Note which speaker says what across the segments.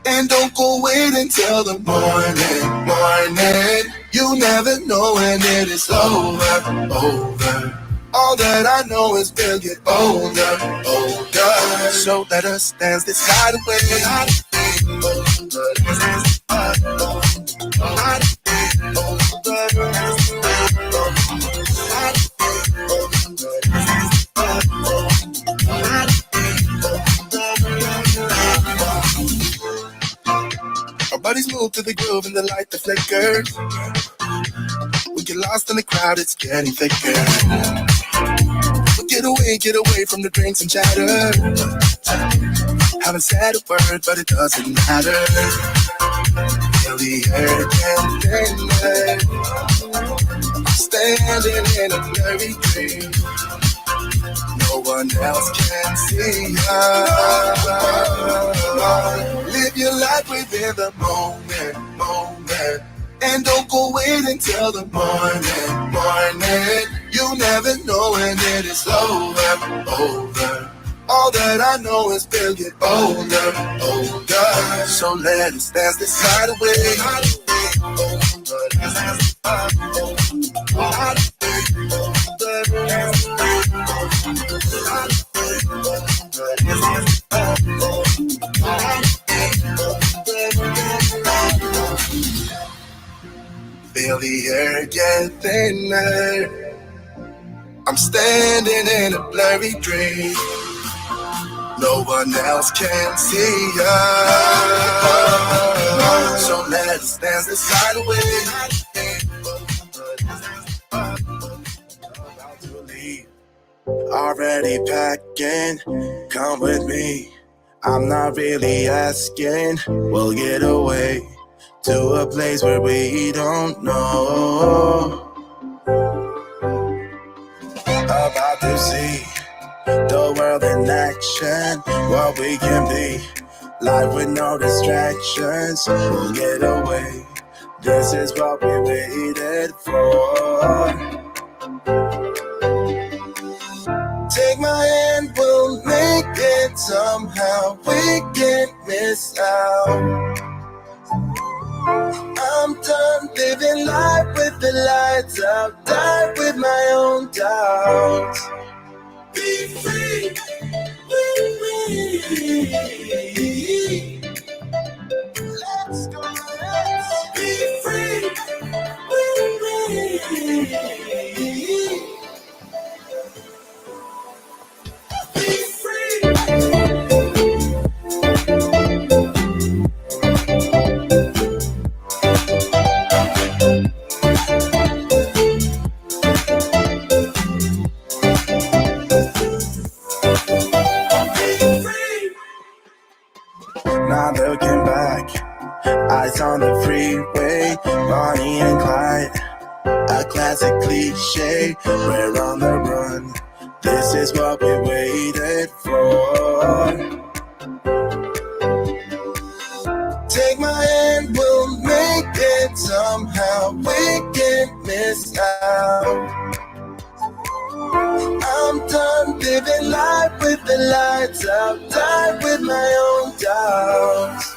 Speaker 1: And don't go wait until the morning. You never know when it is over. All that I know is we'll get older. So let us dance this night away. Our bodies move to the groove and the light that flickers. We get lost in the crowd, it's getting thicker. We get away from the drinks and chatter. Haven't said a word, but it doesn't matter. Feel the air getting thinner. Standing in a blurry dream. No one else can see us. Live your life within the moment. And don't go wait until the morning. You never know when it is over. All that I know is we'll get older. So let us dance this night away. Feel the air get thinner. I'm standing in a blurry dream. No one else can see us. So let's dance this night away. About to leave. Already packing. Come with me. I'm not really asking. We'll get away to a place where we don't know. About to see the world in action, what we can be. Life with no distractions, we'll get away. This is what we waited for. Take my hand, we'll make it somehow. We can't miss out. I'm done living life with the lights out. Die with my own doubts. Be free. Let's go. Be free. Be free. Not looking back, eyes on the freeway, Bonnie and Clyde, a classic cliche, we're on the run, this is what we waited for. Take my hand, we'll make it somehow, we can't miss out. I'm done living life with the lights out, die with my own doubts.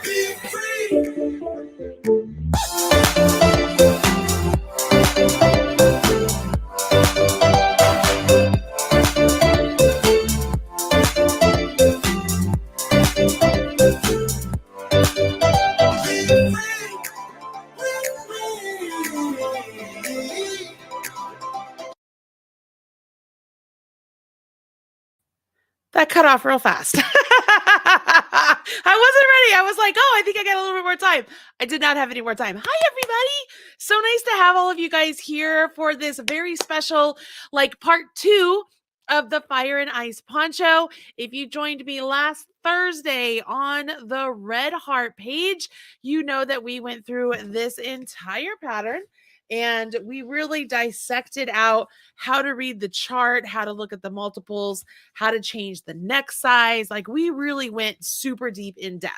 Speaker 1: Be free.
Speaker 2: That cut off real fast. I wasn't ready. I was like, oh, I think I got a little bit more time. I did not have any more time. Hi, everybody. So nice to have all of you guys here for this very special, like part 2 of the Fire and Ice Poncho. If you joined me last Thursday on the Red Heart page, you know that we went through this entire pattern. And we really dissected out how to read the chart, how to look at the multiples, how to change the neck size. Like we really went super deep in depth.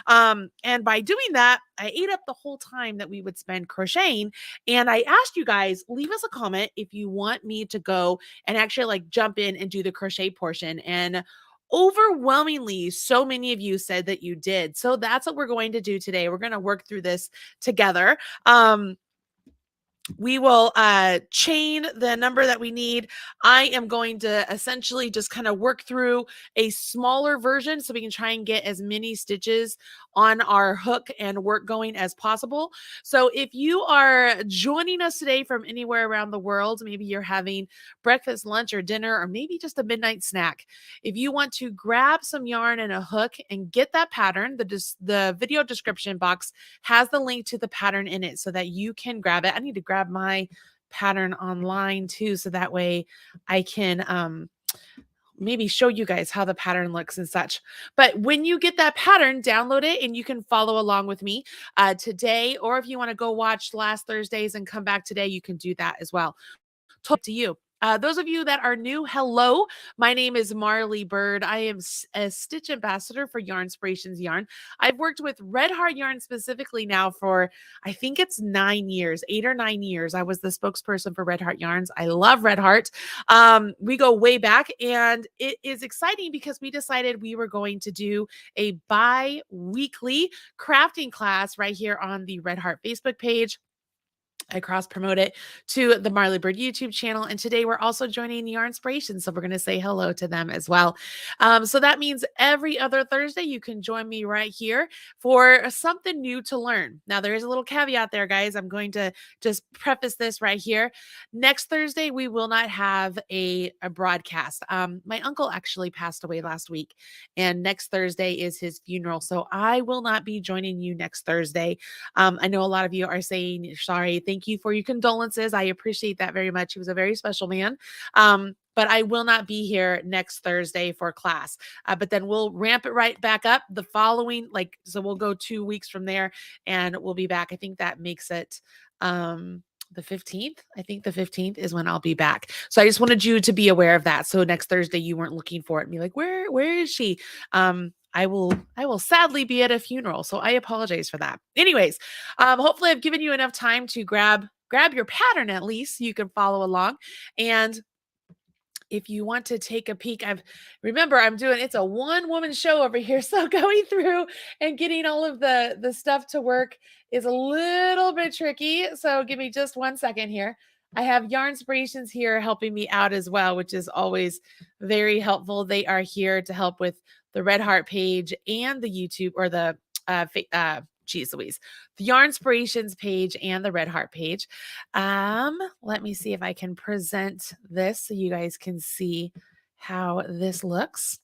Speaker 2: And by doing that, I ate up the whole time that we would spend crocheting. And I asked you guys, leave us a comment if you want me to go and actually like jump in and do the crochet portion. And overwhelmingly, so many of you said that you did. So that's what we're going to do today. We're going to work through this together. We will chain the number that we need. I am going to essentially just kind of work through a smaller version so we can try and get as many stitches on our hook and work going as possible. So if you are joining us today from anywhere around the world, maybe you're having breakfast, lunch, or dinner, or maybe just a midnight snack, if you want to grab some yarn and a hook and get that pattern, the video description box has the link to the pattern in it so that you can grab it. I need to grab my pattern online too, so that way I can maybe show you guys how the pattern looks and such. But when you get that pattern, download it and you can follow along with me today, or if you want to go watch last Thursday's and come back today, you can do that as well. Talk to you. Those of you that are new, hello. My name is Marley Bird. I am a Stitch Ambassador for Yarnspirations Yarn. I've worked with Red Heart Yarn specifically now for, I think it's 9 years, 8 or 9 years. I was the spokesperson for Red Heart Yarns. I love Red Heart. We go way back, and it is exciting because we decided we were going to do a bi-weekly crafting class right here on the Red Heart Facebook page. I cross promote it to the Marley Bird YouTube channel. And today we're also joining Yarnspirations. So we're going to say hello to them as well. So that means every other Thursday, you can join me right here for something new to learn. Now, there is a little caveat there, guys. I'm going to just preface this right here. Next Thursday, we will not have a broadcast. My uncle actually passed away last week, and next Thursday is his funeral. So I will not be joining you next Thursday. I know a lot of you are saying you're sorry. Thank you for your condolences. I appreciate that very much. He was a very special man. But I will not be here next Thursday for class. But then we'll ramp it right back up the following, so we'll go 2 weeks from there and we'll be back. I think that makes it the 15th. I think the 15th is when I'll be back. So I just wanted you to be aware of that. So next Thursday you weren't looking for it and be like, where is she? I will sadly be at a funeral. So I apologize for that. Anyways, hopefully I've given you enough time to grab your pattern at least so you can follow along. And if you want to take a peek, it's a one-woman show over here. So going through and getting all of the stuff to work is a little bit tricky. So give me just 1 second here. I have Yarnspirations here helping me out as well, which is always very helpful. They are here to help with the Red Heart page and the YouTube or the geez Louise, the Yarnspirations page and the Red Heart page. Let me see if I can present this so you guys can see how this looks.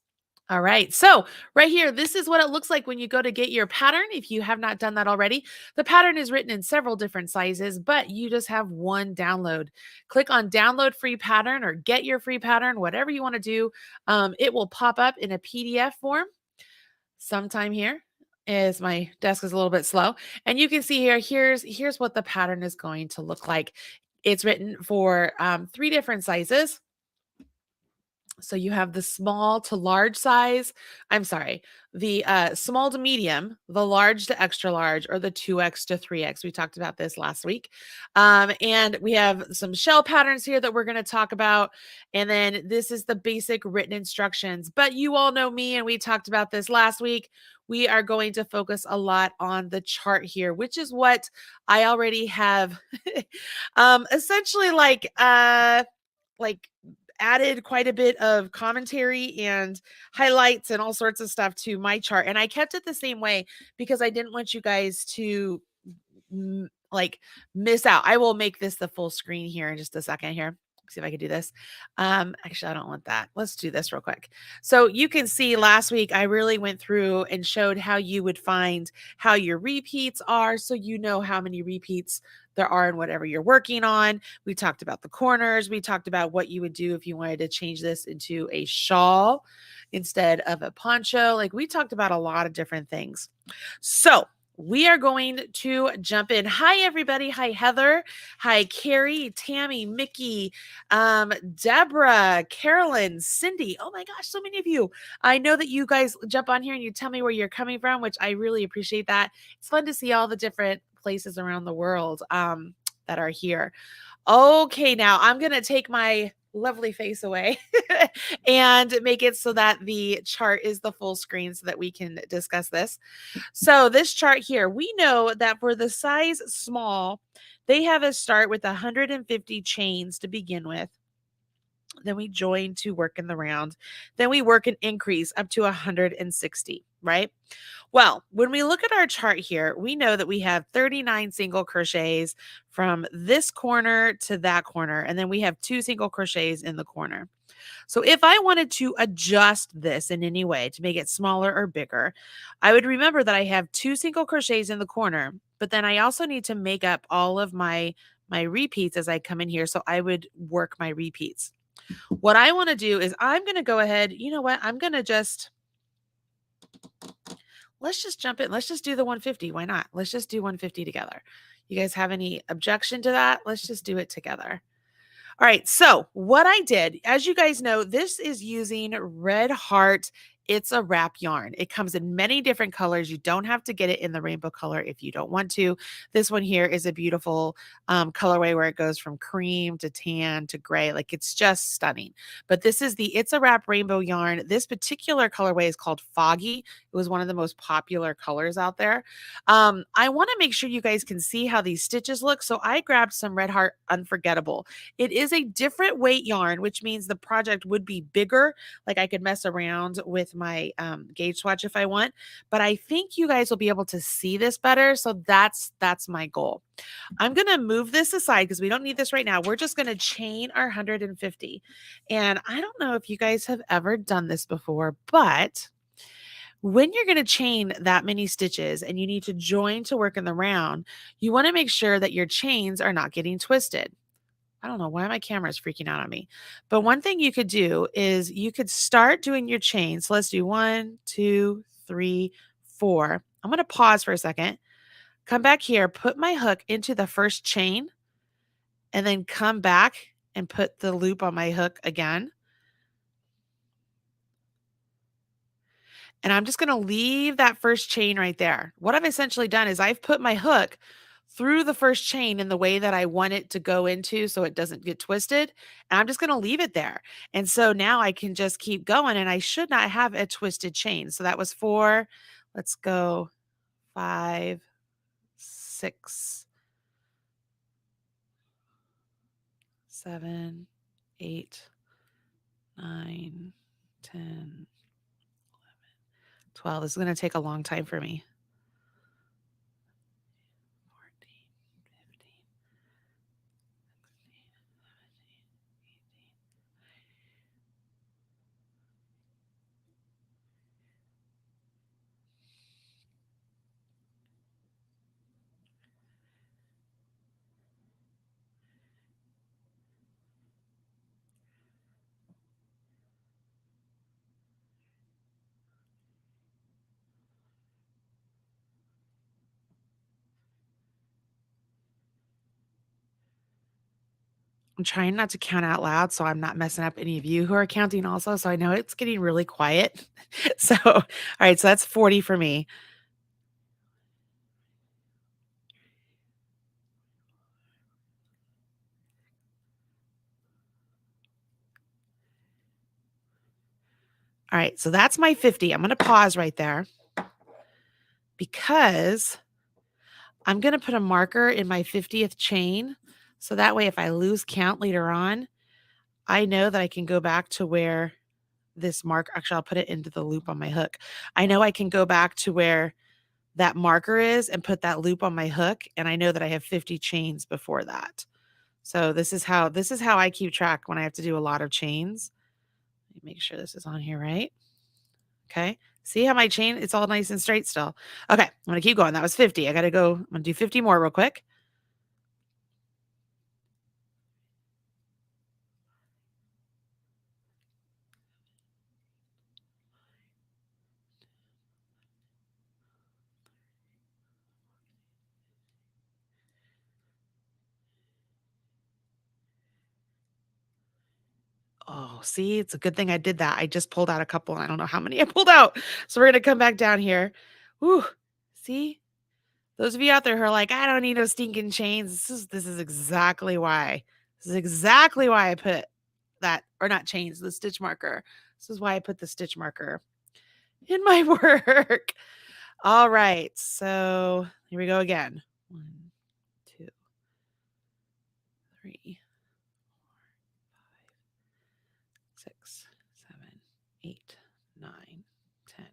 Speaker 2: All right, so right here, this is what it looks like when you go to get your pattern. If you have not done that already, the pattern is written in several different sizes, but you just have one download. Click on download free pattern or get your free pattern, whatever you want to do. It will pop up in a PDF form sometime here. Is my desk is a little bit slow, and you can see here, here's what the pattern is going to look like. It's written for 3 different sizes. So you have the small to large size. I'm sorry, the small to medium, the large to extra large, or the 2X to 3X. We talked about this last week. And we have some shell patterns here that we're going to talk about. And then this is the basic written instructions. But you all know me, and we talked about this last week. We are going to focus a lot on the chart here, which is what I already have essentially like added quite a bit of commentary and highlights and all sorts of stuff to my chart. And I kept it the same way because I didn't want you guys to miss out. I will make this the full screen here in just a second here. See if I can do this. Actually, I don't want that. Let's do this real quick. So you can see last week, I really went through and showed how you would find how your repeats are. So you know how many repeats there are in whatever you're working on. We talked about the corners. We talked about what you would do if you wanted to change this into a shawl instead of a poncho. We talked about a lot of different things. So we are going to jump in. Hi, everybody. Hi, Heather. Hi, Carrie, Tammy, Mickey, Deborah, Carolyn, Cindy. Oh my gosh, so many of you. I know that you guys jump on here and you tell me where you're coming from, which I really appreciate that. It's fun to see all the different places around the world. that are here. Okay, now I'm going to take my lovely face away and make it so that the chart is the full screen so that we can discuss this. So this chart here, we know that for the size small, they have us start with 150 chains to begin with. Then we join to work in the round. Then we work an increase up to 160, right? Well, when we look at our chart here, we know that we have 39 single crochets from this corner to that corner, and then we have 2 single crochets in the corner. So if I wanted to adjust this in any way to make it smaller or bigger, I would remember that I have 2 single crochets in the corner, but then I also need to make up all of my repeats as I come in here. So I would work my repeats. What I want to do is I'm going to go ahead, you know what? I'm going to let's just jump in. Let's just do the 150. Why not? Let's just do 150 together. You guys have any objection to that? Let's just do it together. All right, so what I did, as you guys know, this is using Red Heart. It's a wrap yarn. It comes in many different colors. You don't have to get it in the rainbow color if you don't want to. This one here is a beautiful colorway where it goes from cream to tan to gray. Like, it's just stunning. But this is the It's a Wrap rainbow yarn. This particular colorway is called Foggy. It was one of the most popular colors out there. I want to make sure you guys can see how these stitches look. So I grabbed some Red Heart Unforgettable. It is a different weight yarn, which means the project would be bigger. Like, I could mess around with my gauge swatch if I want, but I think you guys will be able to see this better. So that's my goal. I'm going to move this aside because we don't need this right now. We're just going to chain our 150. And I don't know if you guys have ever done this before, but when you're going to chain that many stitches and you need to join to work in the round, you want to make sure that your chains are not getting twisted. I don't know why my camera is freaking out on me. But one thing you could do is you could start doing your chains. So let's do 1, 2, 3, 4. I'm going to pause for a second. Come back here, put my hook into the first chain, and then come back and put the loop on my hook again. And I'm just going to leave that first chain right there. What I've essentially done is I've put my hook through the first chain in the way that I want it to go into so it doesn't get twisted. And I'm just going to leave it there. And so now I can just keep going and I should not have a twisted chain. So that was 4. Let's go 5, 6, 7, 8, 9, 10, 12. This is going to take a long time for me. 14, 15, 16, 17, 18. I'm trying not to count out loud so I'm not messing up any of you who are counting also. So I know it's getting really quiet. So, all right. So that's 40 for me. All right. So that's my 50. I'm going to pause right there because I'm going to put a marker in my 50th chain. So that way, if I lose count later on, I know that I can go back to where this mark, actually, I'll put it into the loop on my hook. I know I can go back to where that marker is and put that loop on my hook. And I know that I have 50 chains before that. So this is how I keep track when I have to do a lot of chains. Let me make sure this is on here, right? Okay. See how my chain, it's all nice and straight still. Okay. I'm going to keep going. That was 50. I got to go. I'm going to do 50 more real quick. Oh, see, it's a good thing I did that. I just pulled out a couple. I don't know how many I pulled out. So we're going to come back down here. Whew. See? Those of you out there who are like, I don't need no stinking chains. This is exactly why. This is exactly why I put that, or not chains, the stitch marker. This is why I put the stitch marker in my work. All right. So here we go again. 1, 2, 3, 6, 7, 8, 9, 10.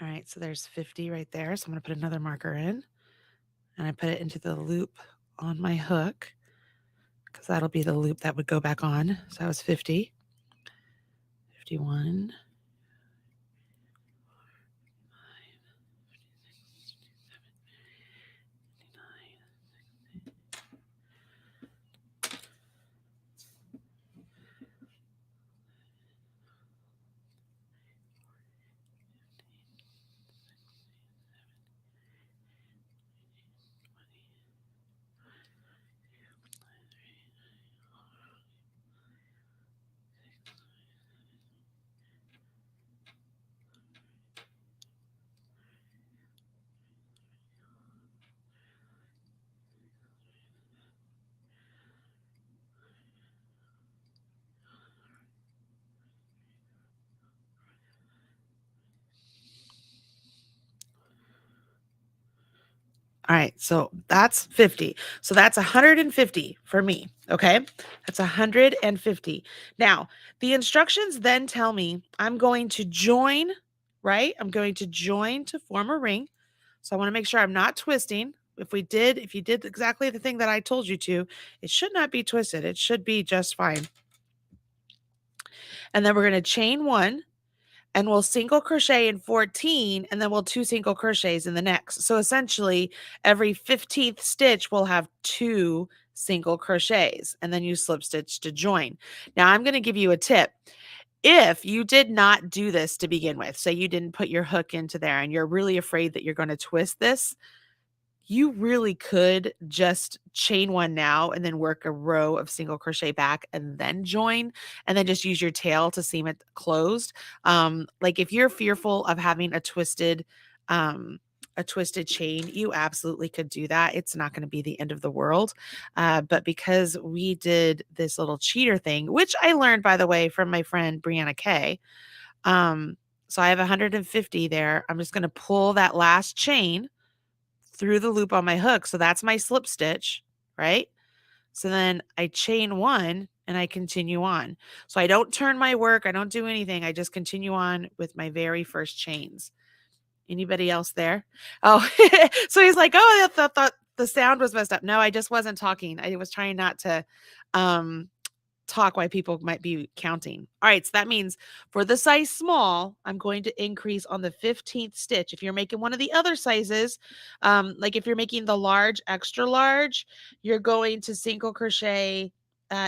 Speaker 2: All right, so there's 50 right there. So I'm going to put another marker in, and I put it into the loop on my hook because that'll be the loop that would go back on. So that was 50, 51, 59. All right, so that's 50. So that's 150 for me, okay? That's 150. Now, the instructions then tell me I'm going to join, right? I'm going to join to form a ring. So I want to make sure I'm not twisting. If you did exactly the thing that I told you to, it should not be twisted. It should be just fine. And then we're going to chain 1, and we'll single crochet in 14, and then we'll 2 single crochets in the next. So essentially every 15th stitch will have 2 single crochets, and then you slip stitch to join. Now I'm going to give you a tip. If you did not do this to begin with, say you didn't put your hook into there and you're really afraid that you're going to twist this, you really could just chain 1 now and then work a row of single crochet back and then join, and then just use your tail to seam it closed. Like if you're fearful of having a twisted chain, you absolutely could do that. It's not going to be the end of the world. But because we did this little cheater thing, which I learned, by the way, from my friend Brianna Kay. So I have 150 there. I'm just going to pull that last chain through the loop on my hook. So that's my slip stitch, right? So then I chain 1 and I continue on. So I don't turn my work. I don't do anything. I just continue on with my very first chains. Anybody else there? Oh, so he's like, oh, I thought the sound was messed up. No, I just wasn't talking. I was trying not to talk while people might be counting. All right, so that means for the size small, I'm going to increase on the 15th stitch. If you're making one of the other sizes, like if you're making the large, extra large, you're going to single crochet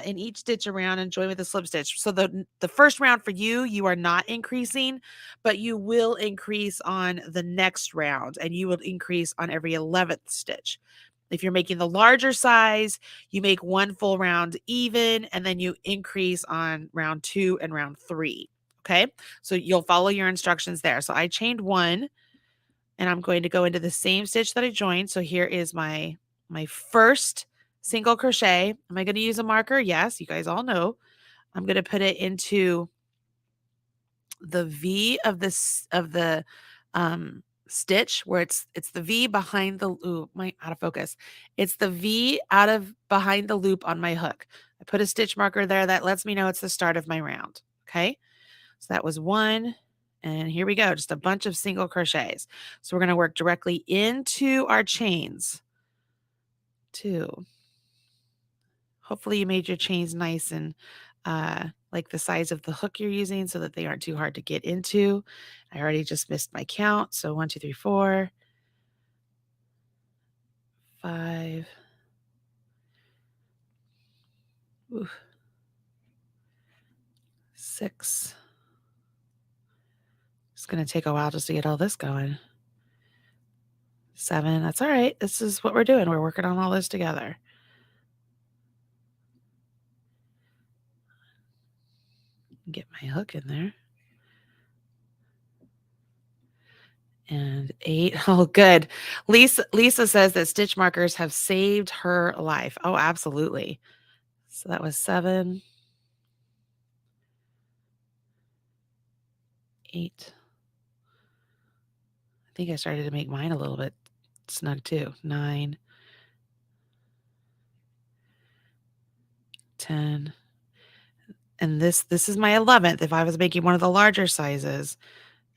Speaker 2: in each stitch around and join with a slip stitch. So the first round for you, you are not increasing, but you will increase on the next round, and you will increase on every 11th stitch. If you're making the larger size, you make 1 full round even, and then you increase on round 2 and round 3. Okay. So you'll follow your instructions there. So I chained 1, and I'm going to go into the same stitch that I joined. So here is my first single crochet. Am I going to use a marker? Yes. You guys all know. I'm going to put it into the V of the stitch where it's the V behind the loop. My out of focus. It's the V out of behind the loop on my hook. I put a stitch marker there that lets me know it's the start of my round. Okay. So that was 1. And here we go. Just a bunch of single crochets. So we're going to work directly into our chains. 2. Hopefully you made your chains nice and like the size of the hook you're using so that they aren't too hard to get into. I already just missed my count. So 1, 2, 3, 4, 5, ooh, 6. It's going to take a while just to get all this going. 7. That's all right. This is what we're doing. We're working on all this together. Get my hook in there. And 8. Oh, good. Lisa says that stitch markers have saved her life. Oh, absolutely. So that was 7, 8. I think I started to make mine a little bit snug too. 9, 10. And this is my 11th. If I was making one of the larger sizes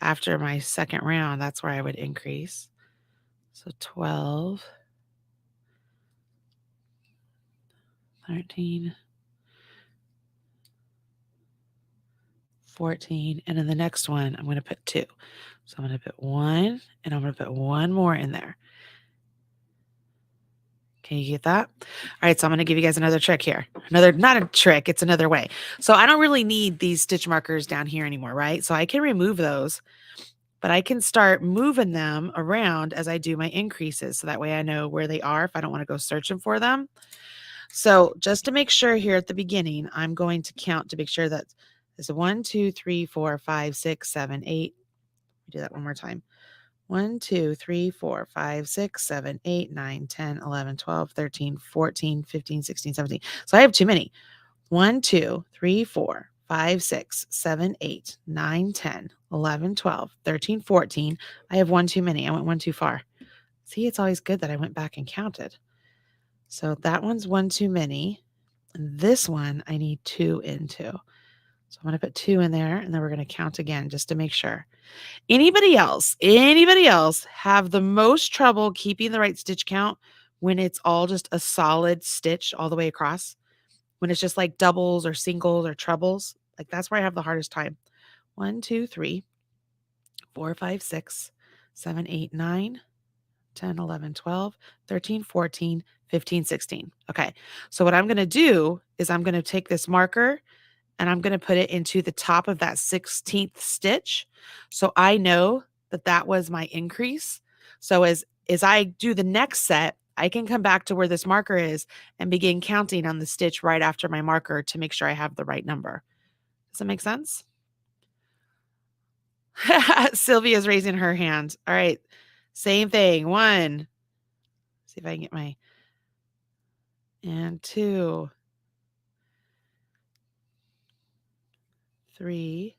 Speaker 2: after my second round, that's where I would increase. So 12, 13, 14, and in the next one, I'm going to put 2. So I'm going to put 1, and I'm going to put 1 more in there. Can you get that? All right, so I'm going to give you guys another trick here. Not a trick, it's another way. So I don't really need these stitch markers down here anymore, right? So I can remove those, but I can start moving them around as I do my increases. So that way I know where they are if I don't want to go searching for them. So just to make sure here at the beginning, I'm going to count to make sure that there's 1, 2, 3, 4, 5, 6, 7, 8. Let me do that one more time. 1, 2, 3, 4, 5, 6, 7, 8, 9, 10, 11, 12, 13, 14, 15, 16, 17. So I have too many. 1, 2, 3, 4, 5, 6, 7, 8, 9, 10, 11, 12, 13, 14. I have 1 too many. I went 1 too far. See, it's always good that I went back and counted. So that one's 1 too many. And this one I need 2 into. So I'm going to put 2 in there, and then we're going to count again just to make sure. Anybody else have the most trouble keeping the right stitch count when it's all just a solid stitch all the way across? When it's just like doubles or singles or trebles? Like that's where I have the hardest time. 1, 2, 3, 4, 5, 6, 7, 8, 9, 10, 11, 12, 13, 14, 15, 16. Okay. So what I'm going to do is I'm going to take this marker and I'm going to put it into the top of that 16th stitch. So I know that that was my increase. So as I do the next set, I can come back to where this marker is and begin counting on the stitch right after my marker to make sure I have the right number. Does that make sense? Sylvia's raising her hand. All right. Same thing. 1. See if I can get my, and 2, 3,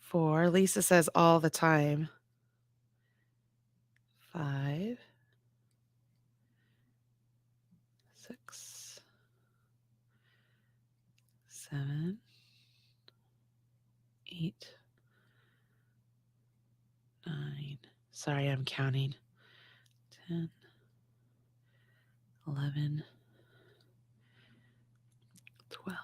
Speaker 2: 4. Lisa says all the time. 5, 6, 7, 8, 9. Sorry, I'm counting. 10, 11, 12,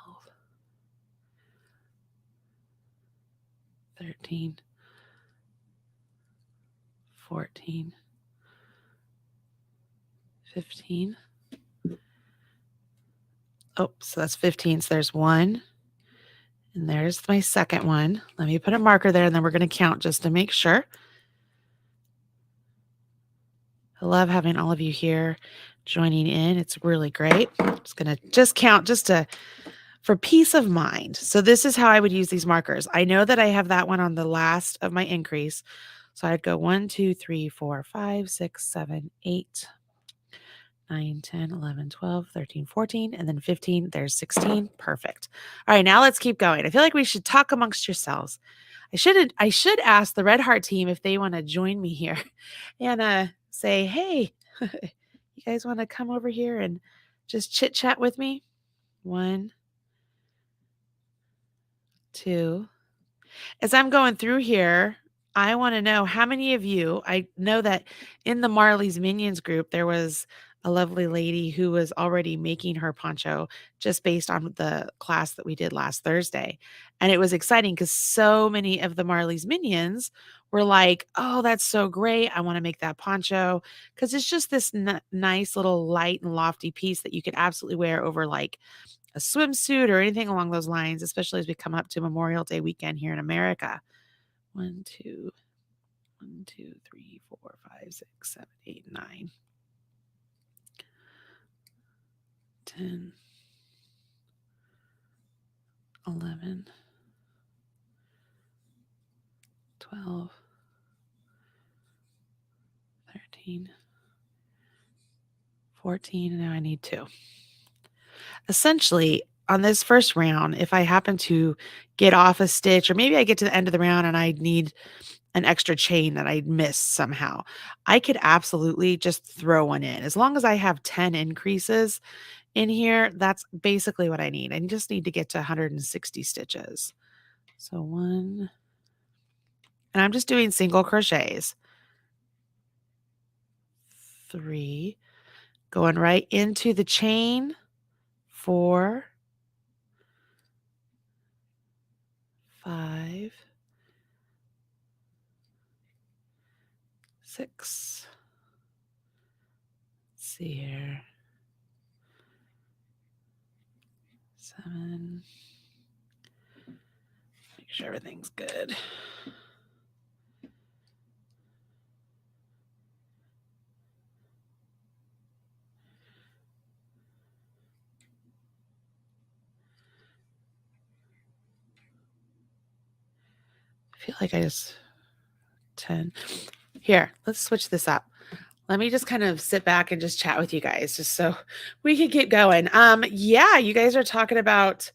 Speaker 2: 13, 14, 15. Oh, so that's 15. So there's 1. And there's my second one. Let me put a marker there, and then we're going to count just to make sure. I love having all of you here joining in. It's really great. I'm just going to count for peace of mind. So this is how I would use these markers. I know that I have that one on the last of my increase. So I'd go 1, 2, 3, 4, 5, 6, 7, 8, 9, 10, 11, 12, 13, 14, and then 15. There's 16. Perfect. All right, now let's keep going. I feel like we should talk amongst yourselves. I should ask the Red Heart team if they want to join me here and say, hey, you guys want to come over here and just chit chat with me? 1, 2. As I'm going through here, I want to know how many of you, I know that in the Marley's Minions group, there was a lovely lady who was already making her poncho just based on the class that we did last Thursday. And it was exciting because so many of the Marley's minions were like, oh, that's so great. I want to make that poncho because it's just this nice little light and lofty piece that you could absolutely wear over like a swimsuit or anything along those lines, especially as we come up to Memorial Day weekend here in America. 1, 2, 1, 2, 3, 4, 5, 6, 7, 8, 9, 10, 11, 12, 13, 14, and now I need 2. Essentially, on this first round, if I happen to get off a stitch, or maybe I get to the end of the round and I need an extra chain that I missed somehow, I could absolutely just throw one in. As long as I have 10 increases in here, that's basically what I need. I just need to get to 160 stitches. So 1, and I'm just doing single crochets. 3, going right into the chain. 4, 5, 6. Let's see here. 7. Make sure everything's good. I feel like I just 10. Here, let's switch this up. Let me just kind of sit back and just chat with you guys just so we can keep going. Yeah, you guys are talking about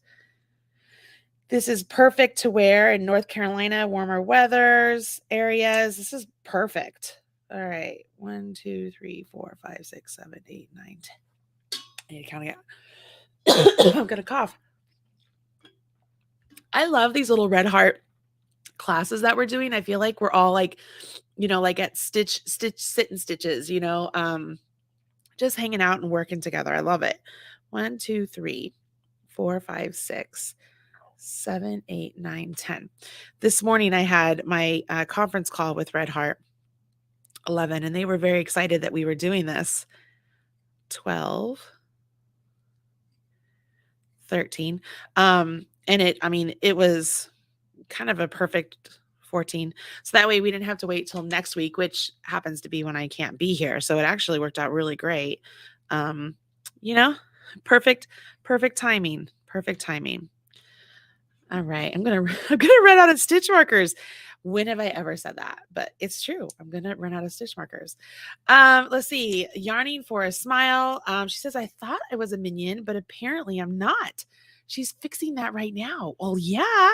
Speaker 2: this is perfect to wear in North Carolina, warmer weathers, areas. This is perfect. All right. 1, 2, 3, 4, 5, 6, 7, 8, 9, 10. I need to count again. I'm gonna cough. I love these little red heart classes that we're doing. I feel like we're all like, like at sit and stitches, just hanging out and working together. I love it. 1, 2, 3, 4, 5, 6, 7, 8, 9, 10. This morning I had my conference call with Red Heart 11, and they were very excited that we were doing this. 12, 13. And it was kind of a perfect 14. So that way we didn't have to wait till next week, which happens to be when I can't be here. So it actually worked out really great. You know, perfect timing. Perfect timing. All right. I'm gonna run out of stitch markers. When have I ever said that? But it's true. I'm gonna run out of stitch markers. Let's see. Yarning for a smile. She says, I thought I was a minion, but apparently I'm not. She's fixing that right now. Well, yeah.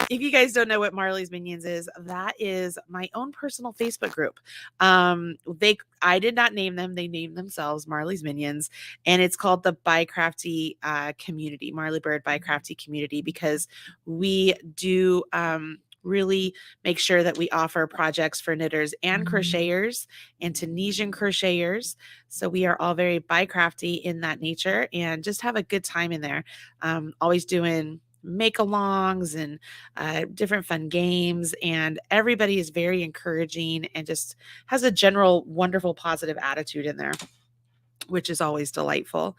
Speaker 2: If you guys don't know what Marley's Minions is, that is my own personal Facebook group. I did not name them. They named themselves Marley's Minions, and it's called the By Crafty community, Marley Bird By Crafty community, because we do really make sure that we offer projects for knitters and crocheters and Tunisian crocheters. So we are all very by crafty in that nature and just have a good time in there. Always doing make-alongs and different fun games, and everybody is very encouraging and just has a general wonderful positive attitude in there, which is always delightful.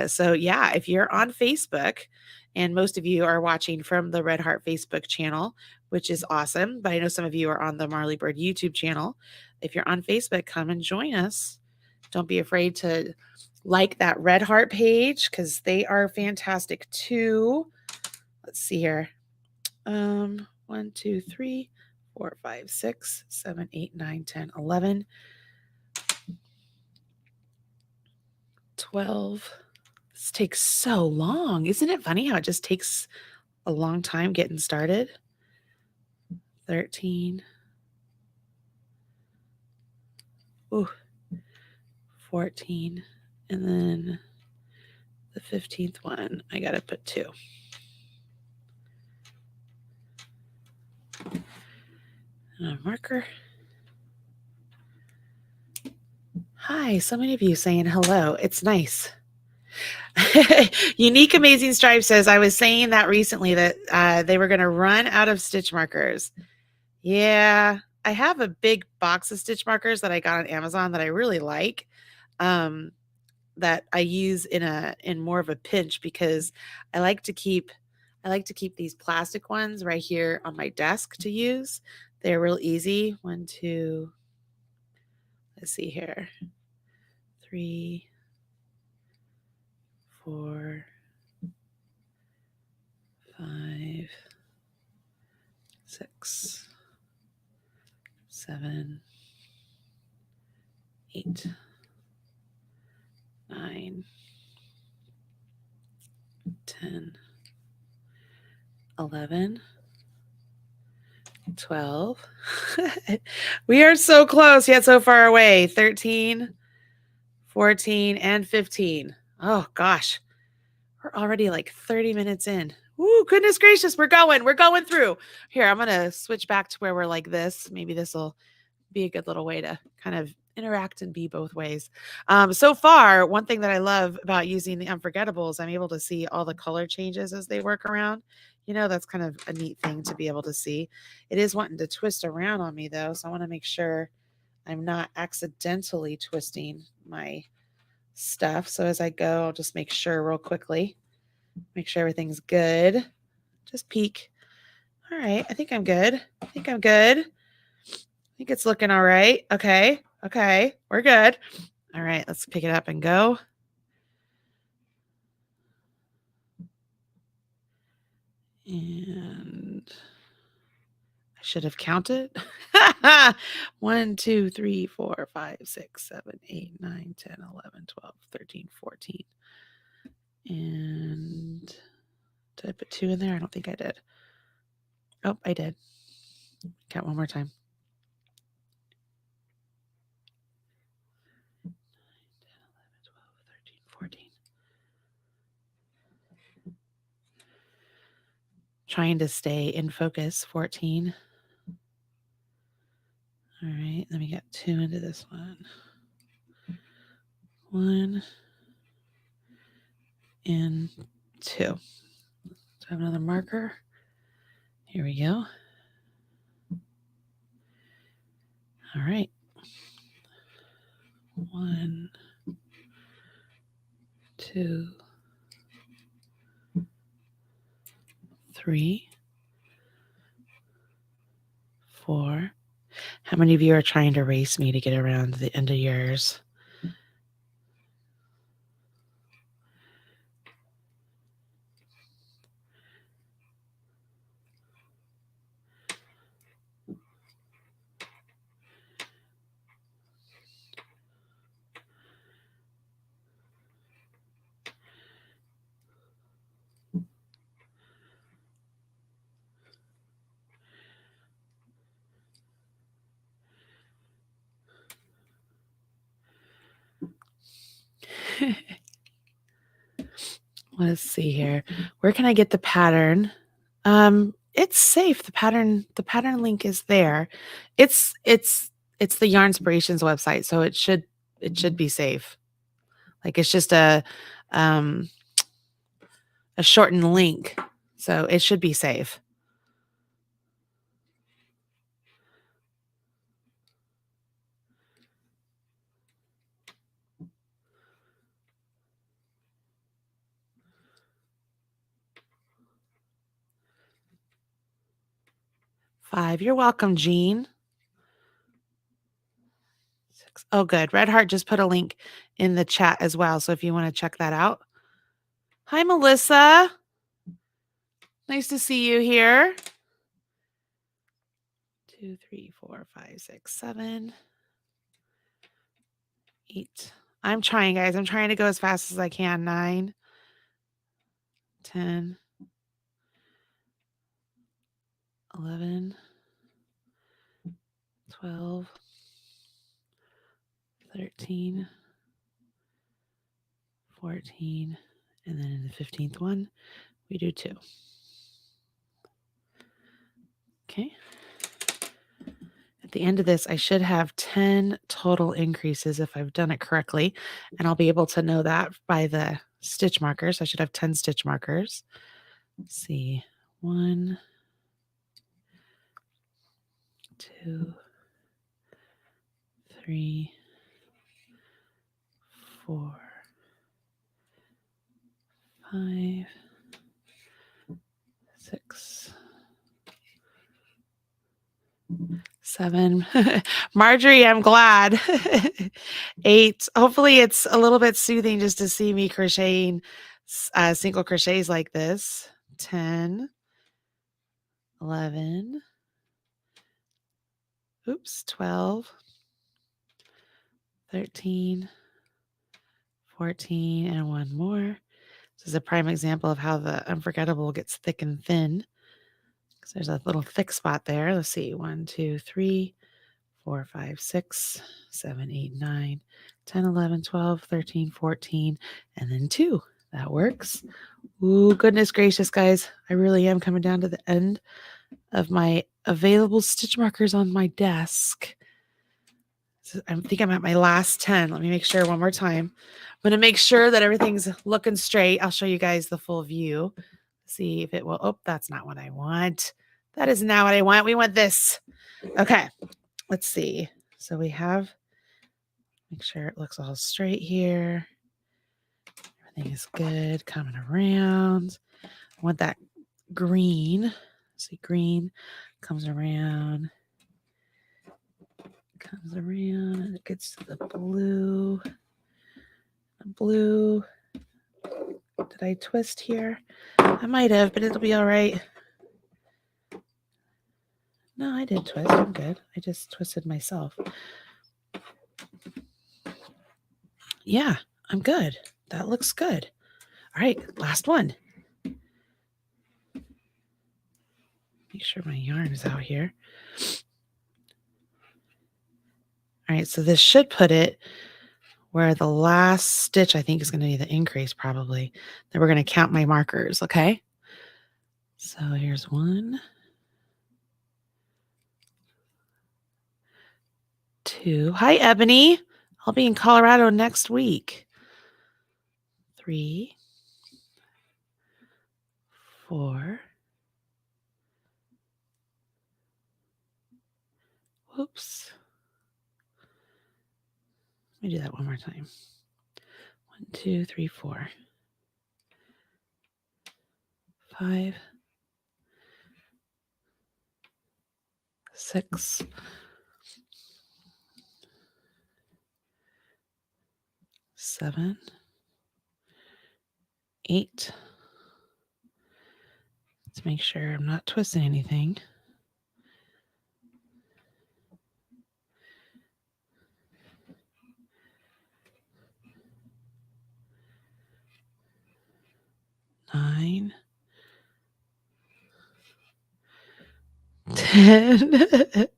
Speaker 2: So yeah, if you're on Facebook, and most of you are watching from the Red Heart Facebook channel, which is awesome, but I know some of you are on the Marley Bird YouTube channel. If you're on Facebook, come and join us. Don't be afraid to like that Red Heart page because they are fantastic too. Let's see here. 1, 2, 3, 4, 5, 6, 7, 8, 9, 10, 11, 12. This takes so long. Isn't it funny how it just takes a long time getting started? 13. Ooh. 14. And then the 15th one, I got to put 2. And a marker. Hi, so many of you saying hello. It's nice. Unique Amazing Stripe says, I was saying that recently that they were going to run out of stitch markers. Yeah, I have a big box of stitch markers that I got on Amazon that I really like. That I use in more of a pinch because I like to keep these plastic ones right here on my desk to use. They're real easy. 1, 2, let's see here. 3, 4, 5, 6, 7, 8, 9, 10, 11, 12. We are so close yet so far away. 13, 14, and 15. Oh gosh. We're already like 30 minutes in. Ooh, goodness gracious, we're going through. Here, I'm going to switch back to where we're like this. Maybe this will be a good little way to kind of interact and be both ways. So far, one thing that I love about using the Unforgettables, I'm able to see all the color changes as they work around. You know, that's kind of a neat thing to be able to see. It is wanting to twist around on me though, so I want to make sure I'm not accidentally twisting my stuff. So as I go, I'll just make sure real quickly. Make sure everything's good. Just peek. All right. I think I'm good. I think it's looking all right. Okay. We're good. All right. Let's pick it up and go. And I should have counted. 1, 2, 3, 4, 5, 6, 7, 8, 9, 10, 11, 12, 13, 14. And did I put 2 in there? I don't think I did. Oh, I did. Count one more time. 9, 10, 11, 12, 13, 14. Trying to stay in focus. 14. All right, let me get 2 into this one. 1 and 2. So I have another marker. Here we go. All right. 1, 2, 3, 4. How many of you are trying to race me to get around the end of yours? Let's see here. Where can I get the pattern? It's safe. The pattern link is there. It's the Yarnspirations website, so it should be safe. Like it's just a shortened link, so it should be safe. Five. You're welcome, Jean. 6. Oh, good. Red Heart just put a link in the chat as well, so if you want to check that out. Hi, Melissa. Nice to see you here. 2, 3, 4, 5, 6, 7, 8. I'm trying, guys. I'm trying to go as fast as I can. 9, 10, 11, 12, 13, 14, and then in the 15th one, we do 2. Okay. the end of this, I should have 10 total increases if I've done it correctly. And I'll be able to know that by the stitch markers. I should have 10 stitch markers. Let's see. 1, 2, 3, 4, 5, 6, 7. Marjorie, I'm glad. 8. Hopefully it's a little bit soothing just to see me crocheting single crochets like this. 10, 11, oops, 12, 13, 14, and one more. This is a prime example of how the unforgettable gets thick and thin. So there's a little thick spot there. Let's see. 1, 2, 3, 4, 5, 6, 7, 8, 9, 10, 11, 12, 13, 14, and then 2. That works. Ooh, goodness gracious, guys. I really am coming down to the end of my available stitch markers on my desk. So I think I'm at my last 10. Let me make sure one more time. I'm going to make sure that everything's looking straight. I'll show you guys the full view. See if it will. Oh, that's not what I want. That is not what I want. We want this. Okay. Let's see. So we have, make sure it looks all straight here. Everything is good. Coming around. I want that green. See, green comes around. Comes around and it gets to the blue. The blue. Did I twist here? I might have, but it'll be all right. No, I did twist. I'm good. I just twisted myself. Yeah, I'm good. That looks good. All right, last one. Make sure my yarn is out here. All right, so this should put it where the last stitch, I think, is going to be the increase probably. Then we're going to count my markers, okay? So here's 1, 2. Hi, Ebony. I'll be in Colorado next week. 3, 4. Whoops. Let me do that one more time. 1, 2, 3, 4. 5, 6, 7, 8. Let's make sure I'm not twisting anything. 9, 10. This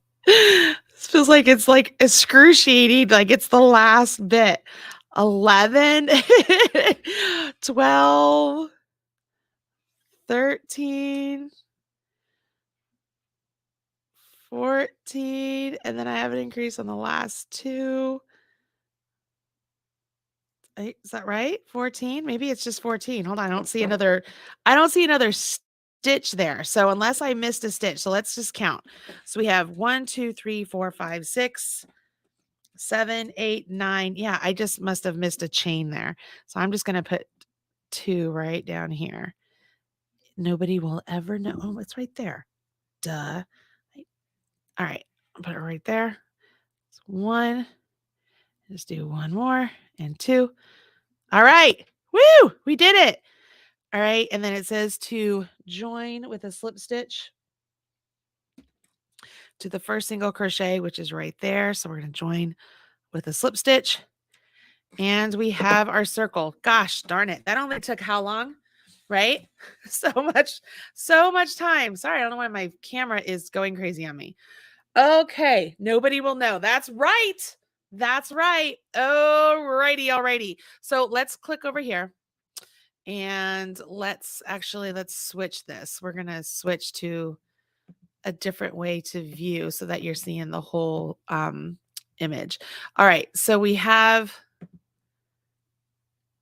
Speaker 2: feels like it's like excruciating, like it's the last bit. 11, 12, 13, 14, and then I have an increase on the last 2. Is that right? 14? Maybe it's just 14. Hold on. I don't see another stitch there. So unless I missed a stitch. So let's just count. So we have 1, 2, 3, 4, 5, 6, 7, 8, 9. Yeah, I just must have missed a chain there. So I'm just going to put 2 right down here. Nobody will ever know. Oh, it's right there. Duh. All right. I'll put it right there. It's 1. Just do 1 more and 2. All right. Woo! We did it. All right. And then it says to join with a slip stitch to the first single crochet, which is right there. So we're going to join with a slip stitch. And we have our circle. Gosh darn it. That only took how long? Right? So much time. Sorry, I don't know why my camera is going crazy on me. Okay. Nobody will know. That's right. That's right. Alrighty. So let's click over here. And let's switch this. We're going to switch to a different way to view so that you're seeing the whole image. All right, so we have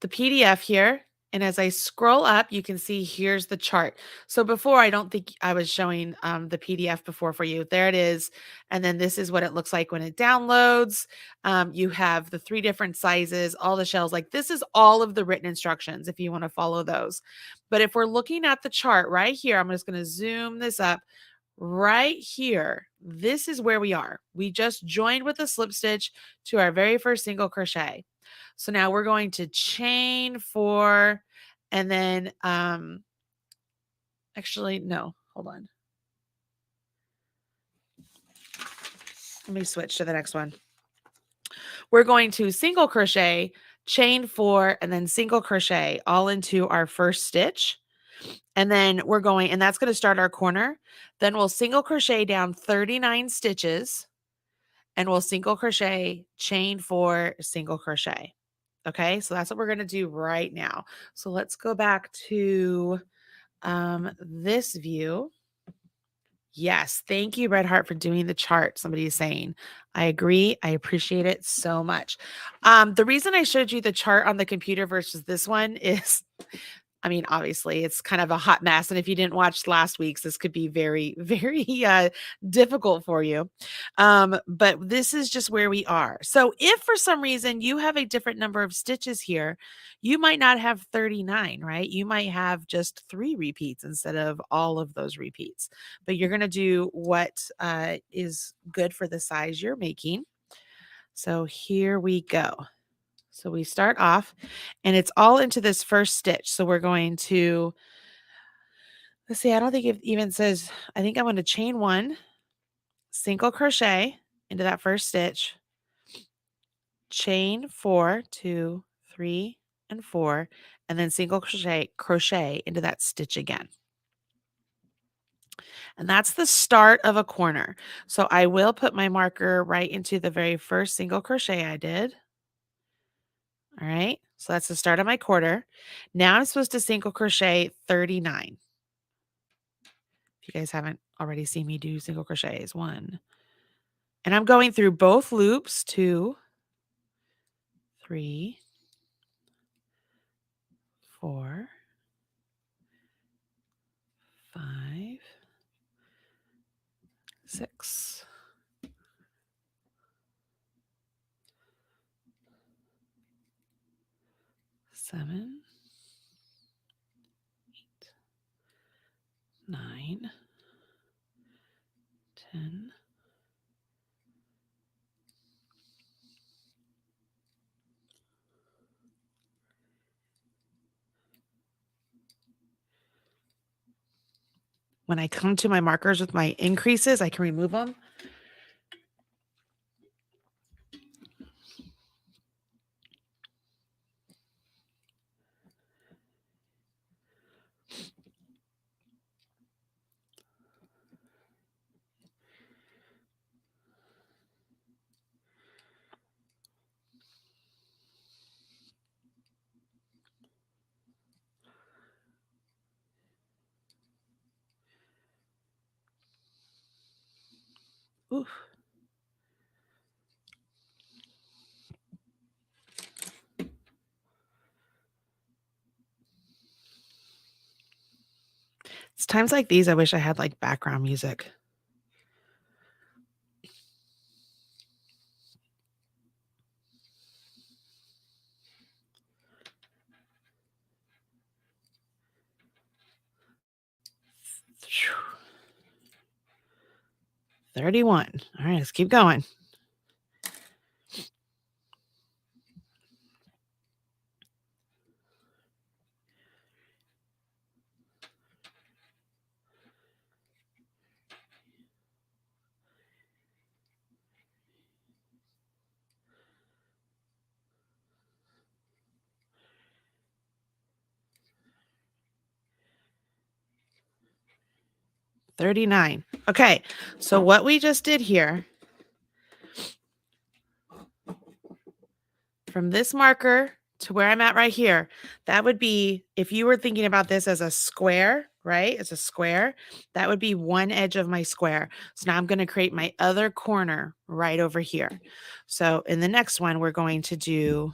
Speaker 2: the PDF here. And as I scroll up, you can see here's the chart. So before, I don't think I was showing the PDF before for you. There it is. And then this is what it looks like when it downloads. You have the 3 different sizes, all the shells. Like this is all of the written instructions if you want to follow those. But if we're looking at the chart right here, I'm just going to zoom this up. Right here, this is where we are. We just joined with a slip stitch to our very first single crochet. So now we're going to chain 4 and then actually no, hold on. Let me switch to the next one. We're going to single crochet, chain 4 and then single crochet all into our first stitch. And then we're going, and that's going to start our corner. Then we'll single crochet down 39 stitches and we'll single crochet, chain 4, single crochet. Okay, so that's what we're going to do right now. So let's go back to this view. Yes, thank you, Red Heart, for doing the chart. Somebody is saying, I agree. I appreciate it so much. The reason I showed you the chart on the computer versus this one is, I mean, obviously it's kind of a hot mess. And if you didn't watch last week's, this could be very, very difficult for you. But this is just where we are. So if for some reason you have a different number of stitches here, you might not have 39, right? You might have just 3 repeats instead of all of those repeats. But you're going to do what is good for the size you're making. So here we go. So we start off and it's all into this first stitch. So we're going to, let's see, I don't think it even says, I think I'm going to chain 1, single crochet into that first stitch, chain 4, 2, 3, and 4, and then single crochet into that stitch again. And that's the start of a corner. So I will put my marker right into the very first single crochet I did. All right, so that's the start of my quarter. Now I'm supposed to single crochet 39. If you guys haven't already seen me do single crochets, 1. And I'm going through both loops, 2, 3, 4, 5, 6. 7, 8, 9, 10. When I come to my markers with my increases, I can remove them. Oof. It's times like these I wish I had like background music. Whew. 31. All right, let's keep going. $39. Okay, so what we just did here, from this marker to where I'm at right here, that would be, if you were thinking about this as a square, right? It's a square. That would be one edge of my square. So now I'm going to create my other corner right over here. So in the next one, we're going to do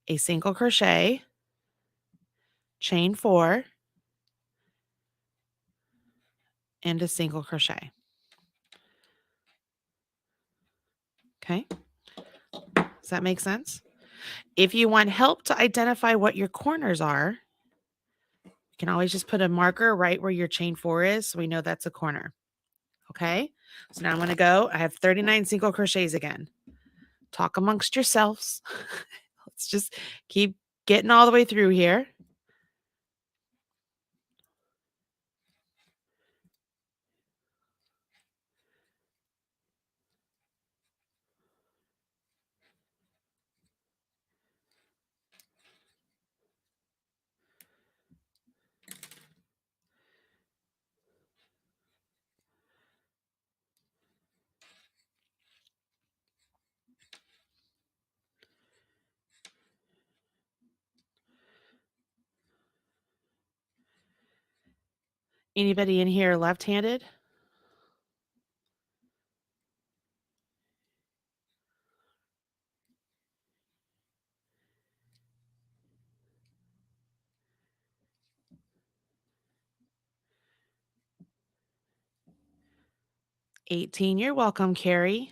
Speaker 2: a single crochet, chain 4, and a single crochet. Okay. Does that make sense? If you want help to identify what your corners are, you can always just put a marker right where your chain 4 is, so we know that's a corner. Okay. So now I'm going to go. I have 39 single crochets again. Talk amongst yourselves. Let's just keep getting all the way through here. Anybody in here left-handed? $18. You're welcome, Carrie.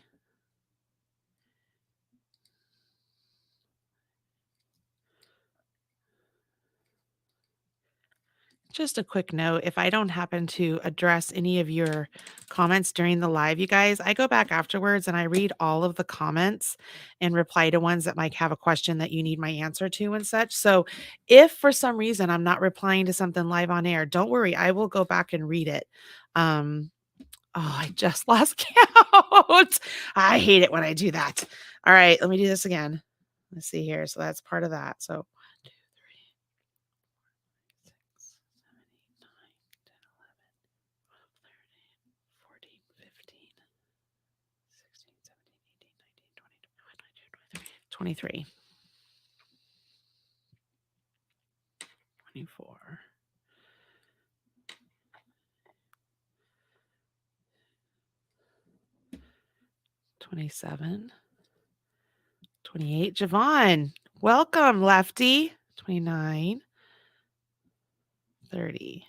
Speaker 2: Just a quick note, if I don't happen to address any of your comments during the live, you guys, I go back afterwards and I read all of the comments and reply to ones that might have a question that you need my answer to and such. So if for some reason I'm not replying to something live on air, don't worry, I will go back and read it. I just lost count. I hate it when I do that. All right, let me do this again. Let's see here. So that's part of that. So 1, 2, 3, 6, 7, 8, 9, 10, 11, 12, 13, 14, 15, 16, 17, 18, 19, 20, 21, 22, 23, 24, 27, 28. Javon, welcome, Lefty. 29, 30,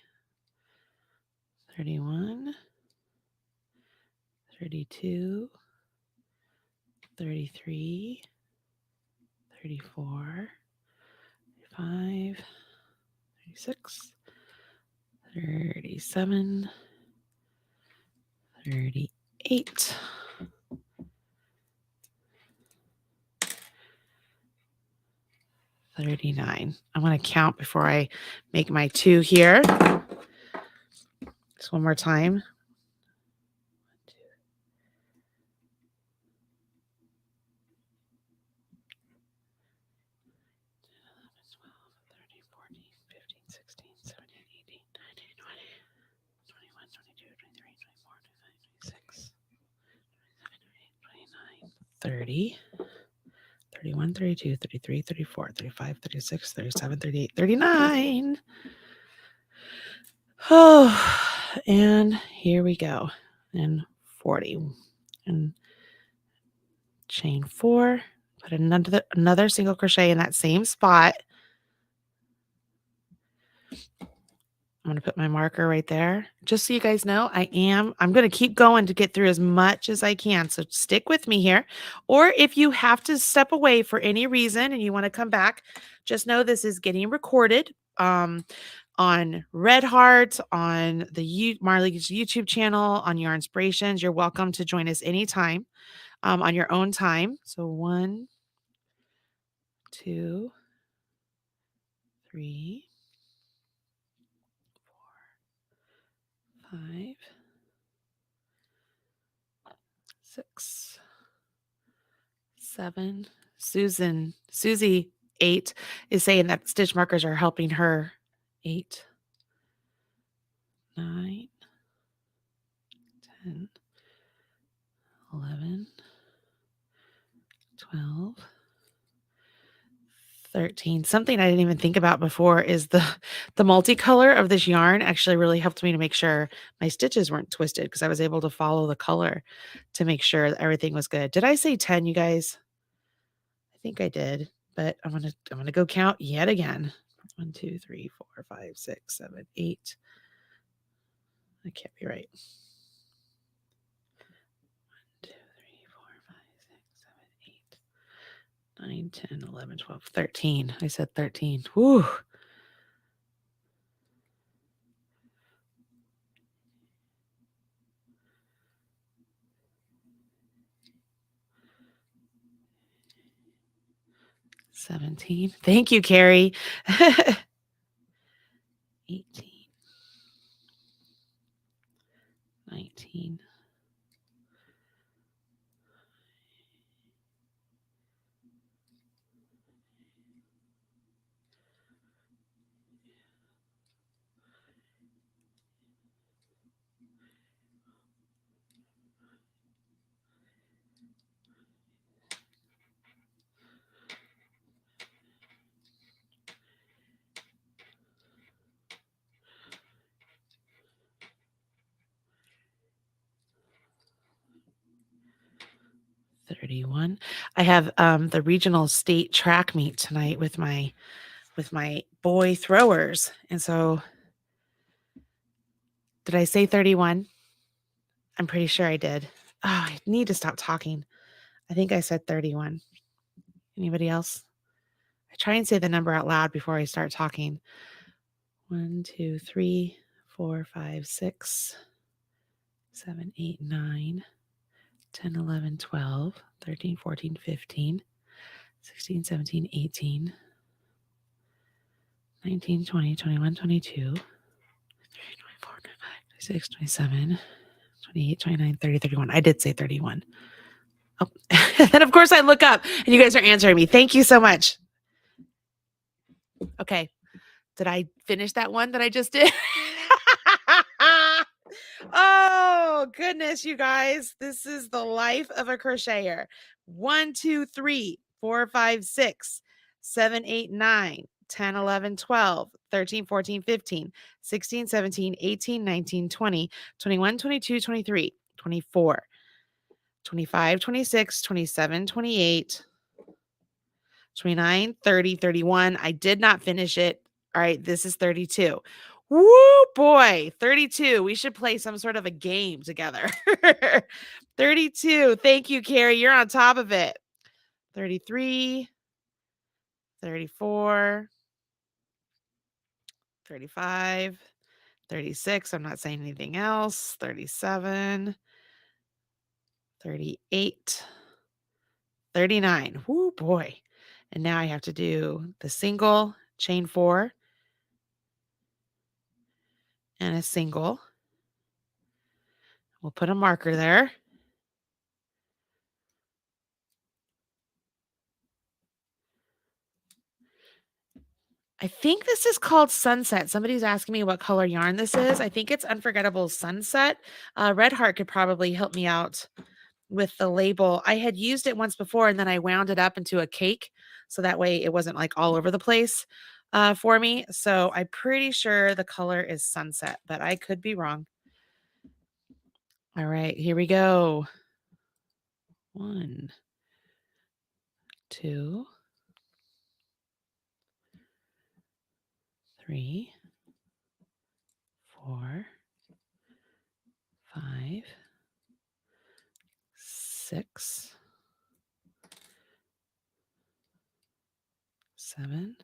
Speaker 2: 31, 32, 33, 34, 35, 36, 37, 38, 39. I'm going to count before I make my 2 here. Just one more time. 1, 2, 11, 12, 13, 14, 15, 16, 17, 18, 19, 20, 21, 22, 23, 24, 25, 26, 27, 28, 29, 30, 31, 32, 33, 34, 35, 36, 37, 38, 39. Oh, and here we go. And 40. And chain 4. Put another single crochet in that same spot. I'm going to put my marker right there. Just so you guys know, I'm going to keep going to get through as much as I can. So stick with me here. Or if you have to step away for any reason and you want to come back, just know this is getting recorded on Red Heart, on the Marley's YouTube channel, on Your Inspirations. You're welcome to join us anytime on your own time. So 1, 2, 3, 4, 5, 6, 7. Susie 8 is saying that stitch markers are helping her. 8, 9, 10, 11, 12, 13. Something I didn't even think about before is the multicolor of this yarn actually really helped me to make sure my stitches weren't twisted because I was able to follow the color to make sure that everything was good. Did I say 10, you guys? I think I did, but I'm gonna go count yet again. 1, 2, 3, 4, 5, 6, 7, 8. I can't be right. 1, 2, 3, 4, 5, 6, 7, 8, 9, 10, 11, 12, 13. I said 13. Whew. $17. Thank you, Carrie. 18, 19, 31. I have the regional state track meet tonight with my boy throwers. And so did I say 31? I'm pretty sure I did. Oh, I need to stop talking. I think I said 31. Anybody else? I try and say the number out loud before I start talking. 1, 2, 3, 4, 5, 6, 7, 8, 9, 10, 11, 12, 13, 14, 15, 16, 17, 18, 19, 20, 21, 22, 23, 24, 25, 26, 27, 28, 29, 30, 31. I did say 31. Oh, and of course I look up and you guys are answering me. Thank you so much. Okay. Did I finish that one that I just did? Oh, goodness, you guys. This is the life of a crocheter. 1, 2, 3, 4, 5, 6, 7, 8, 9, 10, 11, 12, 13, 14, 15, 16, 17, 18, 19, 20, 21, 22, 23, 24, 25, 26, 27, 28, 29, 30, 31. I did not finish it. All right, this is 32. Woo, boy, 32. We should play some sort of a game together. 32. Thank you, Carrie. You're on top of it. 33, 34, 35, 36. I'm not saying anything else. 37, 38, 39. Woo, boy. And now I have to do the single, chain 4, and a single. We'll put a marker there. I think this is called Sunset. Somebody's asking me what color yarn this is. I think it's Unforgettable Sunset. Red Heart could probably help me out with the label. I had used it once before and then I wound it up into a cake. So that way it wasn't like all over the place for me. So I'm pretty sure the color is Sunset, but I could be wrong. All right, here we go. 1, 2, 3, 4, 5, 6, 7,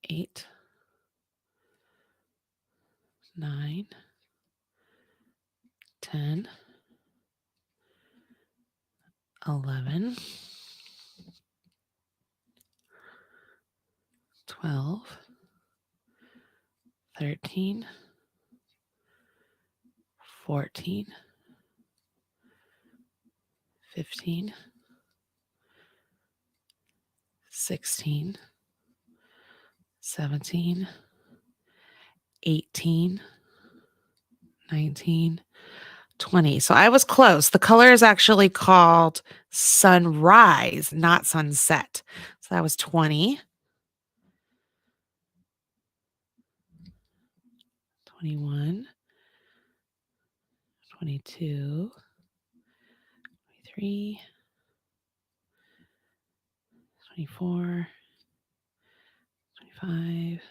Speaker 2: 8, 9, 10, 11, 12, 13, 14, 15, 16, 17, 18, 19, 20. So I was close. The color is actually called Sunrise, not Sunset. So that was 20. 21, 22, 23, 24, 25,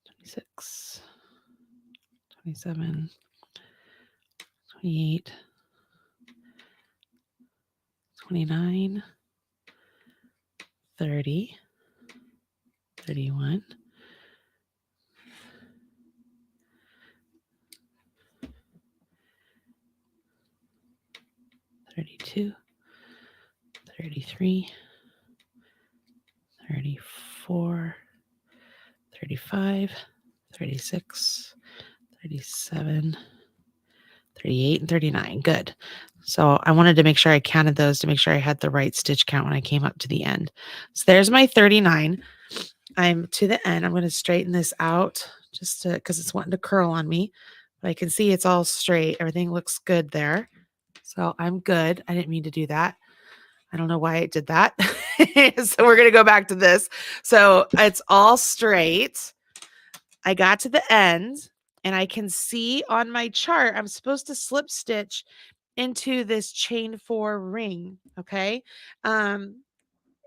Speaker 2: 26, 27, 28, 29, 30, 31, 32, 33, 34, 35, 36, 37, 38, and 39. Good. So I wanted to make sure I counted those to make sure I had the right stitch count when I came up to the end. So there's my 39. I'm to the end. I'm going to straighten this out just because it's wanting to curl on me. But I can see it's all straight. Everything looks good there. So I'm good. I didn't mean to do that. I don't know why it did that. So we're going to go back to this. So it's all straight. I got to the end and I can see on my chart, I'm supposed to slip stitch into this chain 4 ring. Okay. And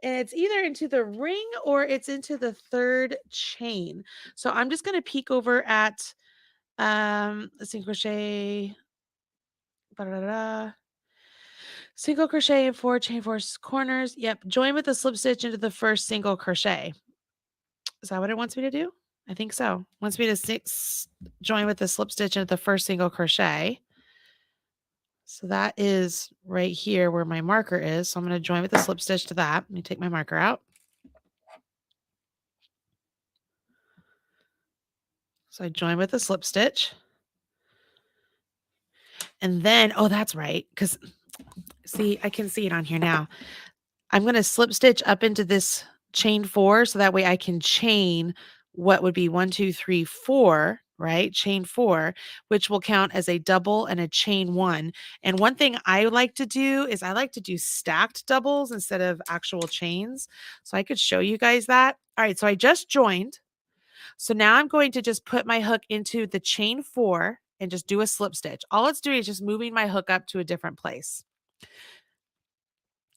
Speaker 2: it's either into the ring or it's into the 3rd chain. So I'm just going to peek over at, let's see, crochet, single crochet in 4 chain 4 corners. Yep. Join with a slip stitch into the first single crochet. Is that what it wants me to do? I think so. It wants me to join with the slip stitch into the first single crochet. So that is right here where my marker is. So I'm going to join with the slip stitch to that. Let me take my marker out. So I join with a slip stitch. And then, oh, that's right. Because see, I can see it on here now. I'm going to slip stitch up into this chain 4. So that way I can chain what would be 1, 2, 3, 4, right? Chain 4, which will count as a double and a chain 1. And one thing I like to do is I like to do stacked doubles instead of actual chains. So I could show you guys that. All right. So I just joined. So now I'm going to just put my hook into the chain 4 and just do a slip stitch. All it's doing is just moving my hook up to a different place.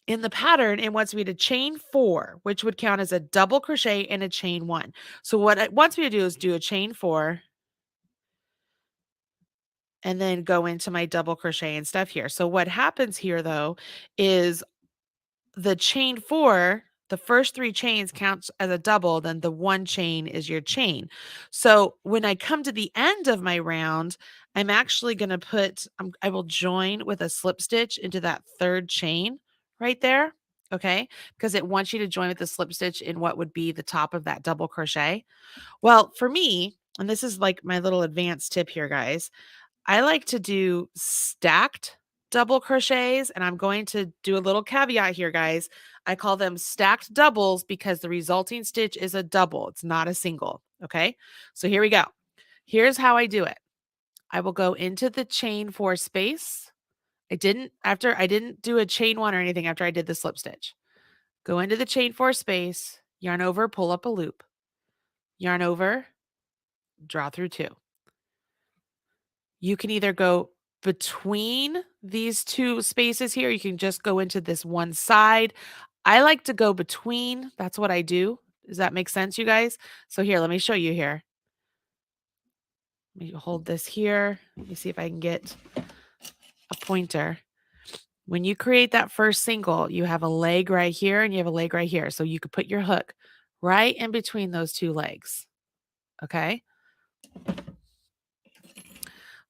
Speaker 2: In the pattern, it wants me to chain 4, which would count as a double crochet and a chain 1. So what it wants me to do is do a chain 4 and then go into my double crochet and stuff here. So what happens here though is the chain 4, the first 3 chains counts as a double, then the 1 chain is your chain. So when I come to the end of my round, I'm actually going to put, I will join with a slip stitch into that 3rd chain right there. Okay. Because it wants you to join with the slip stitch in what would be the top of that double crochet. Well, for me, and this is like my little advanced tip here, guys, I like to do stacked double crochets, and I'm going to do a little caveat here, guys. I call them stacked doubles because the resulting stitch is a double. It's not a single. Okay. So here we go. Here's how I do it. I will go into the chain 4 space. I didn't do a chain 1 or anything after I did the slip stitch. Go into the chain 4 space, yarn over, pull up a loop, yarn over, draw through 2. You can either go between these 2 spaces here. You can just go into this one side. I like to go between. That's what I do. Does that make sense, you guys? So here, let me show you here. Let me hold this here. Let me see if I can get a pointer. When you create that first single, you have a leg right here and you have a leg right here. So you could put your hook right in between those 2 legs. Okay.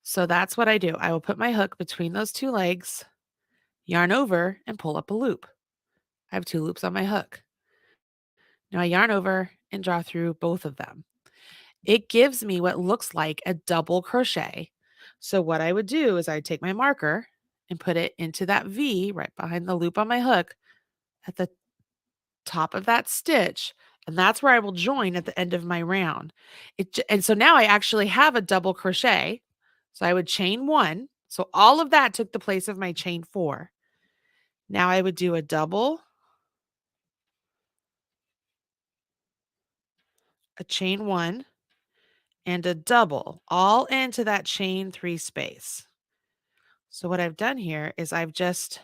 Speaker 2: So that's what I do. I will put my hook between those 2 legs, yarn over, and pull up a loop. I have 2 loops on my hook. Now I yarn over and draw through both of them. It gives me what looks like a double crochet. So what I would do is I'd take my marker and put it into that V right behind the loop on my hook at the top of that stitch. And that's where I will join at the end of my round. And so now I actually have a double crochet. So I would chain 1. So all of that took the place of my chain 4. Now I would do a double a chain 1, and a double all into that chain 3 space. So what I've done here is I've just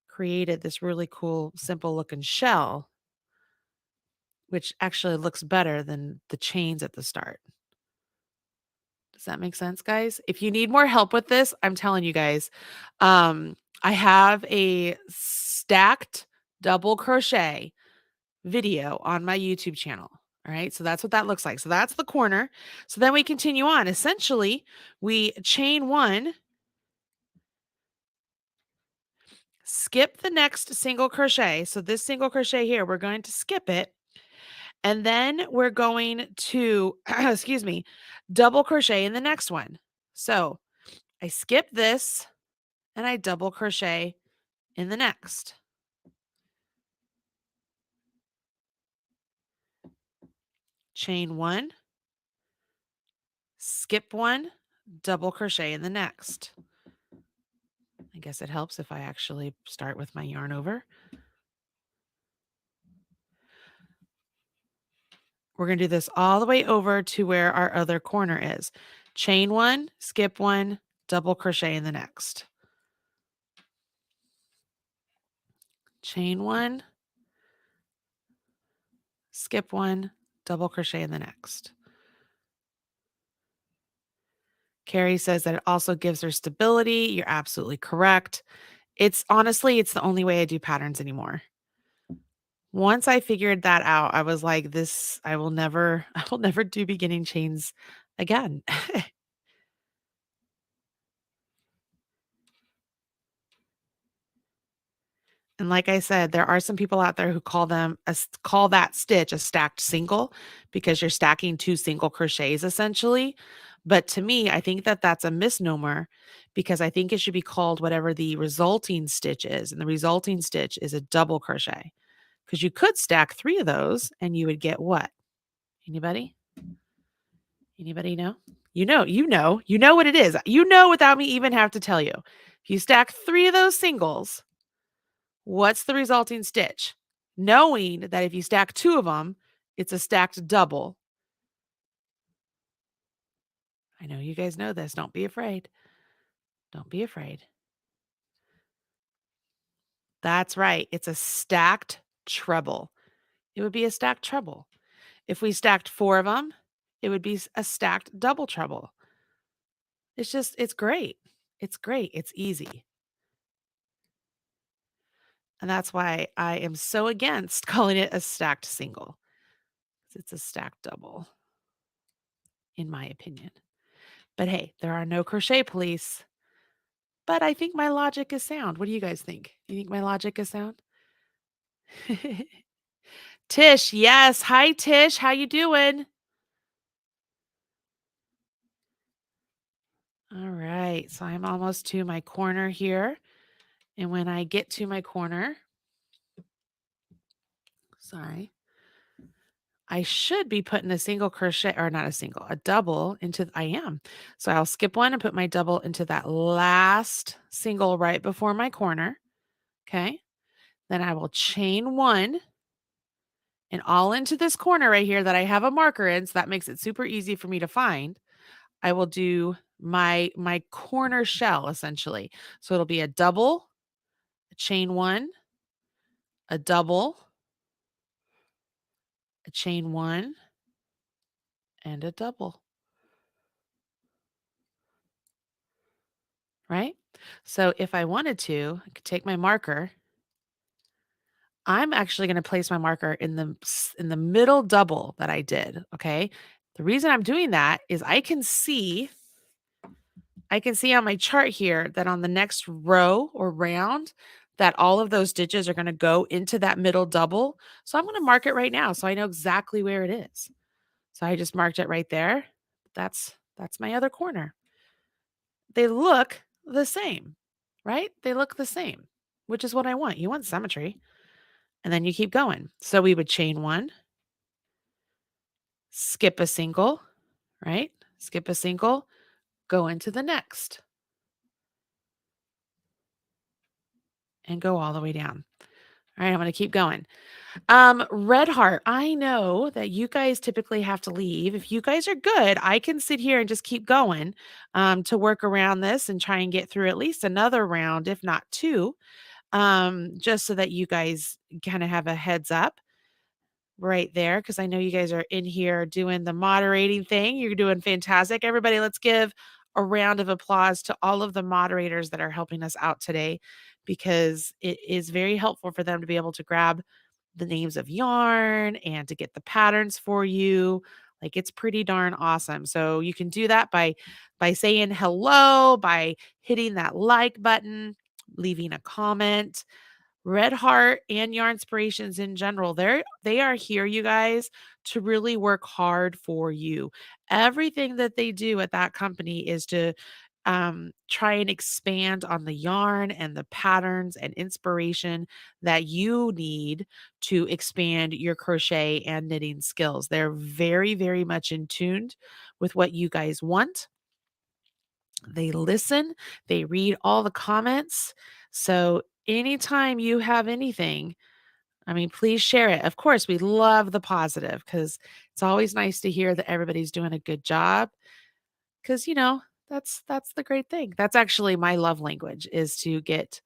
Speaker 2: created this really cool, simple looking shell, which actually looks better than the chains at the start. Does that make sense, guys? If you need more help with this, I'm telling you guys, I have a stacked double crochet video on my YouTube channel. All right, so that's what that looks like. So that's the corner. So then we continue on. Essentially, we chain 1, skip the next single crochet. So this single crochet here, we're going to skip it. And then we're going to, excuse me, double crochet in the next one. So I skip this and I double crochet in the next. Chain 1, skip 1, double crochet in the next. I guess it helps if I actually start with my yarn over. We're going to do this all the way over to where our other corner is. Chain 1, skip 1, double crochet in the next. Chain 1, skip 1, double crochet in the next. Carrie says that it also gives her stability. You're absolutely correct. It's honestly, it's the only way I do patterns anymore. Once I figured that out, I was like, this, I will never do beginning chains again. And like I said, there are some people out there who call that stitch a stacked single because you're stacking 2 single crochets essentially. But to me, I think that that's a misnomer because I think it should be called whatever the resulting stitch is. And the resulting stitch is a double crochet because you could stack 3 of those and you would get what? Anybody? Anybody know? You know what it is. You know without me even have to tell you. If you stack 3 of those singles, what's the resulting stitch? Knowing that if you stack 2 of them, it's a stacked double. I know you guys know this. Don't be afraid. Don't be afraid. That's right. It's a stacked treble. It would be a stacked treble. If we stacked 4 of them, it would be a stacked double treble. It's great. It's great. It's easy. And that's why I am so against calling it a stacked single. It's a stacked double, in my opinion. But hey, there are no crochet police. But I think my logic is sound. What do you guys think? You think my logic is sound? Tish, yes. Hi, Tish. How you doing? All right. So I'm almost to my corner here. And when I get to my corner, sorry, I should be putting a single crochet, or not a single, a double into, I am. So I'll skip one and put my double into that last single right before my corner. Okay. Then I will chain 1 and all into this corner right here that I have a marker in. So that makes it super easy for me to find. I will do my corner shell essentially. So it'll be a double, a chain 1, a double, a chain 1, and a double. Right? So if I wanted to, I could take my marker. I'm actually going to place my marker in the middle double that I did, okay? The reason I'm doing that is I can see on my chart here that on the next row or round that all of those stitches are going to go into that middle double. So I'm going to mark it right now so I know exactly where it is. So I just marked it right there. That's my other corner. They look the same, right? They look the same, which is what I want. You want symmetry. And then you keep going. So we would chain 1, skip a single, right? Skip a single, go into the next, and go all the way down. All right, I'm going to keep going. Red Heart, I know that you guys typically have to leave. If you guys are good, I can sit here and just keep going to work around this and try and get through at least another round, if not two, just so that you guys kind of have a heads up right there, because I know you guys are in here doing the moderating thing. You're doing fantastic. Everybody, let's give a round of applause to all of the moderators that are helping us out today, because it is very helpful for them to be able to grab the names of yarn and to get the patterns for you. Like, it's pretty darn awesome. So you can do that by saying hello, by hitting that like button, leaving a comment. Red Heart and Yarn Inspirations in general, they are here, you guys, to really work hard for you. Everything that they do at that company is to try and expand on the yarn and the patterns and inspiration that you need to expand your crochet and knitting skills. They're very, very much in tune with what you guys want. They listen, they read all the comments. So anytime you have anything, I mean, please share it. Of course, we love the positive, because it's always nice to hear that everybody's doing a good job. Because, that's the great thing. That's actually my love language, is to get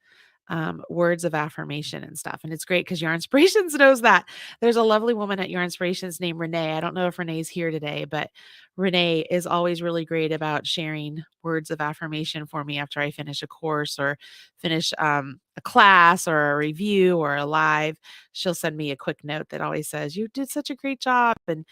Speaker 2: words of affirmation and stuff. And it's great because Yarn Inspirations knows that. There's a lovely woman at Yarn Inspirations named Renee. I don't know if Renee's here today, but Renee is always really great about sharing words of affirmation for me after I finish a course or finish a class or a review or a live. She'll send me a quick note that always says, "You did such a great job." And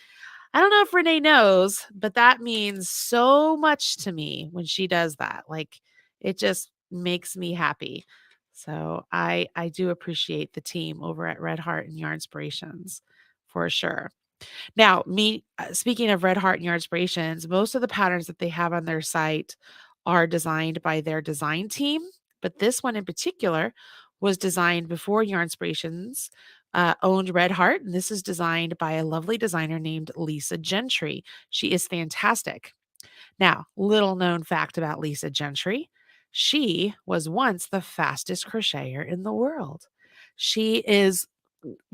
Speaker 2: I don't know if Renee knows, but that means so much to me when she does that. Like, it just makes me happy. So I do appreciate the team over at Red Heart and Yarn Inspirations for sure. Now, speaking of Red Heart and Yarn Inspirations, most of the patterns that they have on their site are designed by their design team, but this one in particular was designed before Yarn Inspirations owned Red Heart, and this is designed by a lovely designer named Lisa Gentry. She is fantastic. Now, little known fact about Lisa Gentry: she was once the fastest crocheter in the world. She is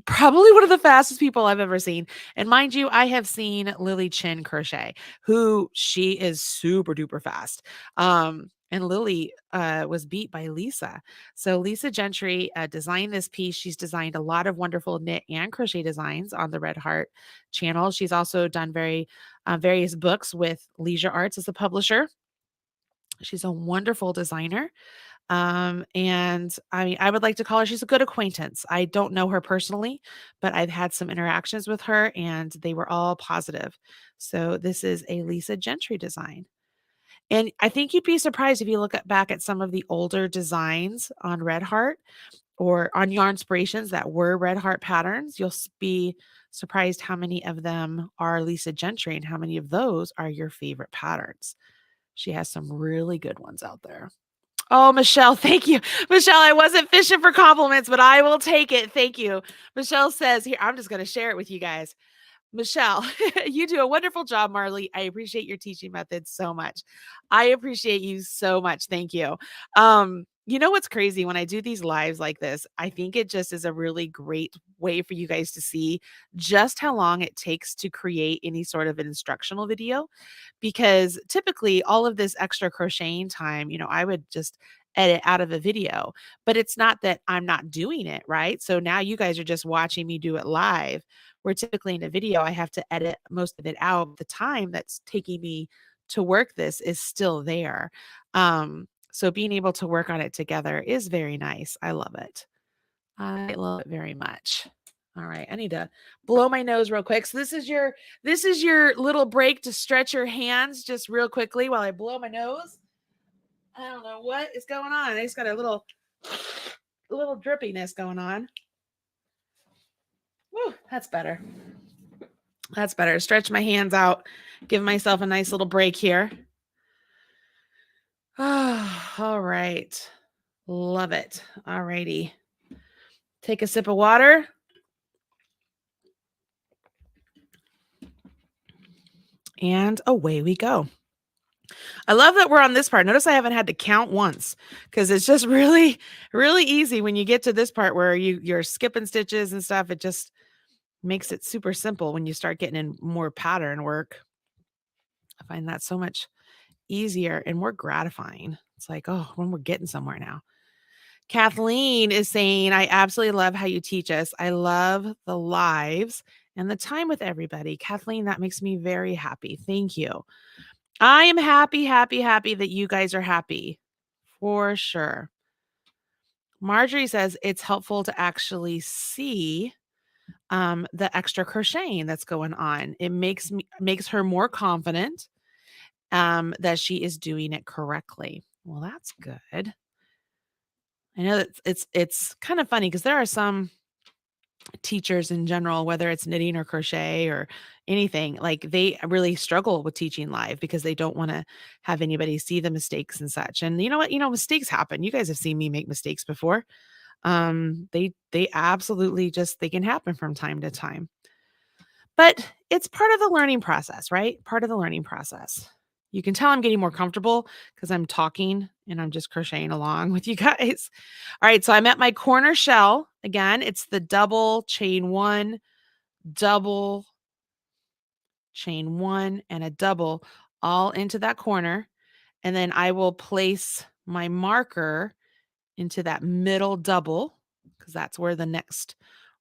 Speaker 2: probably one of the fastest people I've ever seen. And mind you, I have seen Lily Chin crochet, who she is super duper fast. And Lily was beat by Lisa. So Lisa Gentry designed this piece. She's designed a lot of wonderful knit and crochet designs on the Red Heart channel. She's also done various books with Leisure Arts as a publisher. She's a wonderful designer. And I mean, I would like to call her, she's a good acquaintance. I don't know her personally, but I've had some interactions with her and they were all positive. So this is a Lisa Gentry design. And I think you'd be surprised if you back at some of the older designs on Red Heart or on Yarn Inspirations that were Red Heart patterns. You'll be surprised how many of them are Lisa Gentry and how many of those are your favorite patterns. She has some really good ones out there. Oh, Michelle, thank you. Michelle, I wasn't fishing for compliments, but I will take it. Thank you. Michelle says, here, I'm just going to share it with you guys. Michelle, you do a wonderful job, Marley. I appreciate your teaching methods so much. I appreciate you so much. Thank you. You know what's crazy? When I do these lives like this, I think it just is a really great way for you guys to see just how long it takes to create any sort of an instructional video. Because typically all of this extra crocheting time, I would just edit out of a video, but it's not that I'm not doing it, right? So now you guys are just watching me do it live, where typically in a video, I have to edit most of it out. The time that's taking me to work this is still there. So being able to work on it together is very nice. I love it. I love it very much. All right, I need to blow my nose real quick. So this is your little break to stretch your hands just real quickly while I blow my nose. I don't know what is going on. I just got a little drippiness going on. Woo, that's better. That's better. Stretch my hands out. Give myself a nice little break here. Oh, all right. Love it. All righty. Take a sip of water. And away we go. I love that we're on this part. Notice I haven't had to count once because it's just really, really easy when you get to this part where you're skipping stitches and stuff. It just makes it super simple when you start getting in more pattern work. I find that so much easier and more gratifying. It's like, oh, when we're getting somewhere now. Kathleen is saying, I absolutely love how you teach us. I love the lives and the time with everybody. Kathleen, that makes me very happy. Thank you. I am happy, happy, happy that you guys are happy. For sure. Marjorie says it's helpful to actually see the extra crocheting that's going on. It makes her more confident that she is doing it correctly. Well, that's good. I know that it's kind of funny because there are some teachers in general, whether it's knitting or crochet or anything, like they really struggle with teaching live because they don't want to have anybody see the mistakes and such. And you know what? Mistakes happen. You guys have seen me make mistakes before. They absolutely they can happen from time to time. But it's part of the learning process, right? Part of the learning process. You can tell I'm getting more comfortable because I'm talking and I'm just crocheting along with you guys. All right, so I'm at my corner shell. Again, it's the double chain one, double chain one, and a double all into that corner. And then I will place my marker into that middle double because that's where the next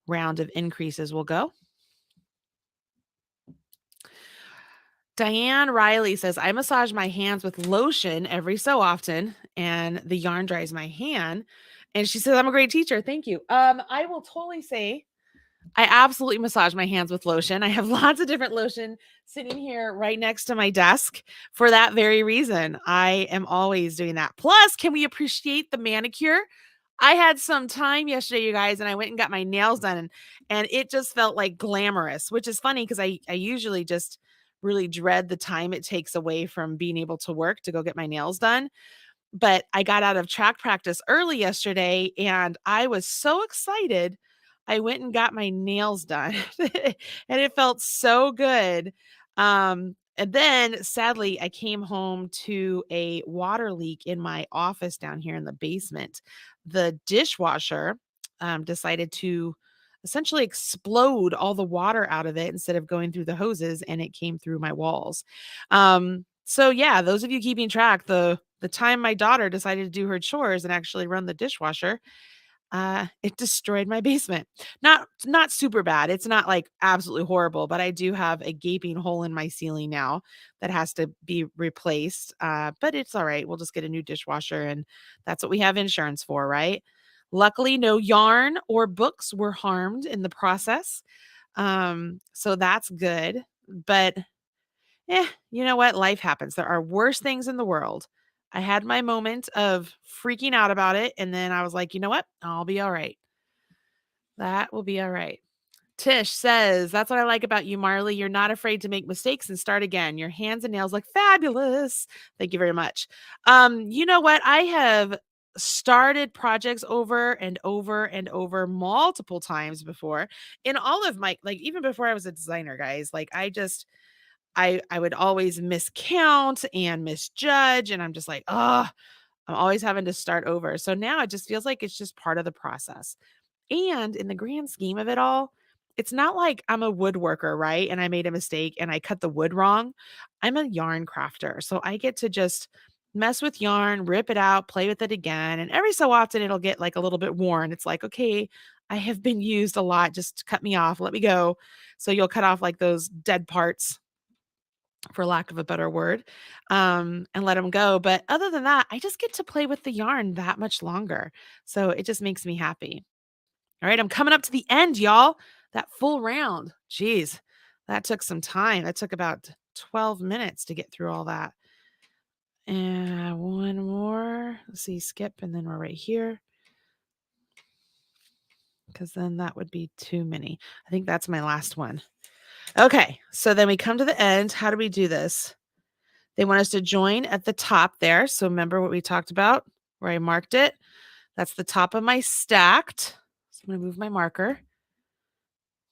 Speaker 2: round of increases will go. Diane Riley says, I massage my hands with lotion every so often, and the yarn dries my hand. And she says, I'm a great teacher. Thank you. I will totally say I absolutely massage my hands with lotion. I have lots of different lotion sitting here right next to my desk for that very reason. I am always doing that. Plus, can we appreciate the manicure? I had some time yesterday, you guys, and I went and got my nails done, and it just felt like glamorous, which is funny because I usually just really dread the time it takes away from being able to work to go get my nails done. But I got out of track practice early yesterday and I was so excited. I went and got my nails done and it felt so good. And then sadly, I came home to a water leak in my office down here in the basement. The dishwasher decided to essentially explode all the water out of it instead of going through the hoses, and it came through my walls. So yeah, those of you keeping track, the time my daughter decided to do her chores and actually run the dishwasher, it destroyed my basement. Not super bad. It's not like absolutely horrible, but I do have a gaping hole in my ceiling now that has to be replaced. But it's all right. We'll just get a new dishwasher, and that's what we have insurance for, right? Luckily, no yarn or books were harmed in the process. So that's good. But you know what? Life happens. There are worse things in the world. I had my moment of freaking out about it, and then I was like, you know what? I'll be all right. That will be all right. Tish says, that's what I like about you, Marley. You're not afraid to make mistakes and start again. Your hands and nails look fabulous. Thank you very much. You know what? I have started projects over and over and over multiple times before in all of my, like, even before I was a designer, guys. Like, I would always miscount and misjudge, and I'm just like, oh, I'm always having to start over. So now it just feels like it's just part of the process. And in the grand scheme of it all, it's not like I'm a woodworker, right? And I made a mistake and I cut the wood wrong. I'm a yarn crafter. So I get to just mess with yarn, rip it out, play with it again. And every so often it'll get like a little bit worn. It's like, okay, I have been used a lot. Just cut me off. Let me go. So you'll cut off like those dead parts, for lack of a better word, and let them go. But other than that, I just get to play with the yarn that much longer. So it just makes me happy. All right, I'm coming up to the end, y'all. That full round. Jeez, that took some time. That took about 12 minutes to get through all that. And one more. Let's see, skip, and then we're right here. Because then that would be too many. I think that's my last one. Okay, so then we come to the end. How do we do this? They want us to join at the top there. So remember what we talked about where I marked it? That's the top of my stacked. So I'm going to move my marker.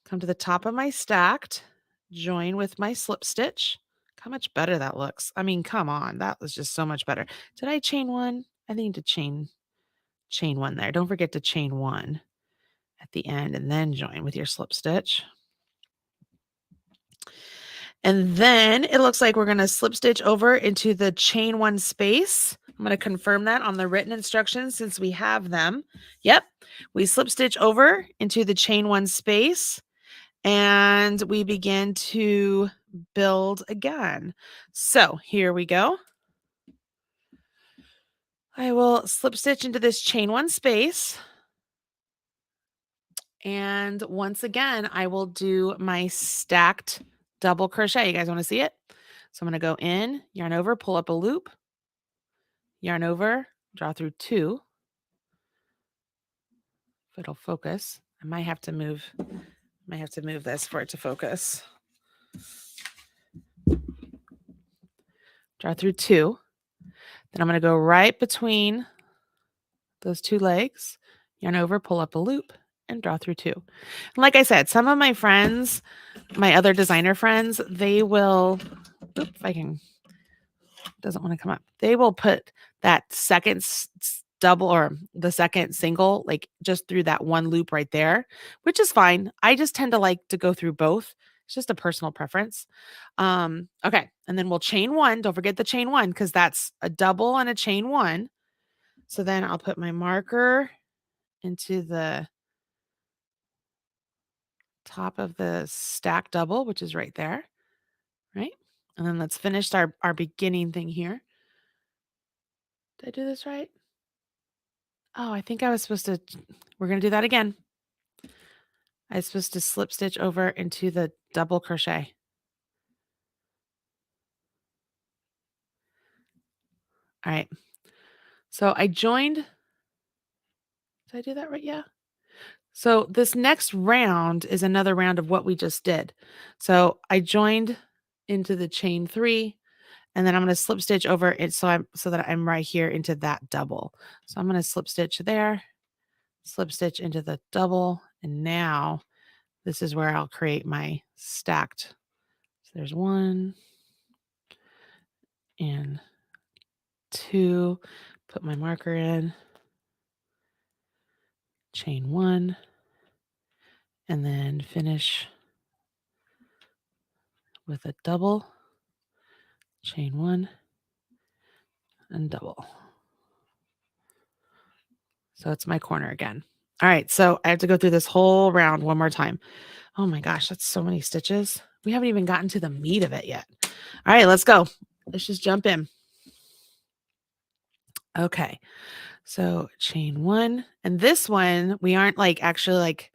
Speaker 2: Come to the top of my stacked. Join with my slip stitch. how much better that looks. I mean, come on, that was just so much better. Did I chain one? I need to chain one there. Don't forget to chain one at the end and then join with your slip stitch. And then it looks like we're going to slip stitch over into the chain one space. I'm going to confirm that on the written instructions since we have them. Yep. We slip stitch over into the chain one space and we begin to build again. So here we go. I will slip stitch into this chain one space. And once again, I will do my stacked double crochet. You guys want to see it? So I'm going to go in, yarn over, pull up a loop, yarn over, draw through 2. If it'll focus, I might have to move this for it to focus. Draw through 2. Then I'm going to go right between those 2 legs, yarn over, pull up a loop, and draw through 2. And like I said, some of my friends, my other designer friends, they will, if I can, doesn't want to come up. They will put that second double or the second single, like just through that one loop right there, which is fine. I just tend to like to go through both. It's just a personal preference. Okay. And then we'll chain 1. Don't forget the chain 1 because that's a double and a chain 1. So then I'll put my marker into the top of the stack double, which is right there. Right. And then let's finish our beginning thing here. Did I do this right? Oh, I think I was supposed to, we're going to do that again. I was supposed to slip stitch over into the double crochet. All right. So I joined. Did I do that right? Yeah. So this next round is another round of what we just did. So I joined into the chain 3 and then I'm going to slip stitch over it so that I'm right here into that double. So I'm going to slip stitch there, slip stitch into the double, and now this is where I'll create my stacked. So there's 1 and 2, put my marker in, chain 1, and then finish with a double, chain 1, and double. So it's my corner again. All right, so I have to go through this whole round one more time. Oh my gosh, that's so many stitches. We haven't even gotten to the meat of it yet. All right, let's go. Let's just jump in. Okay, so chain 1, and this one we aren't like actually like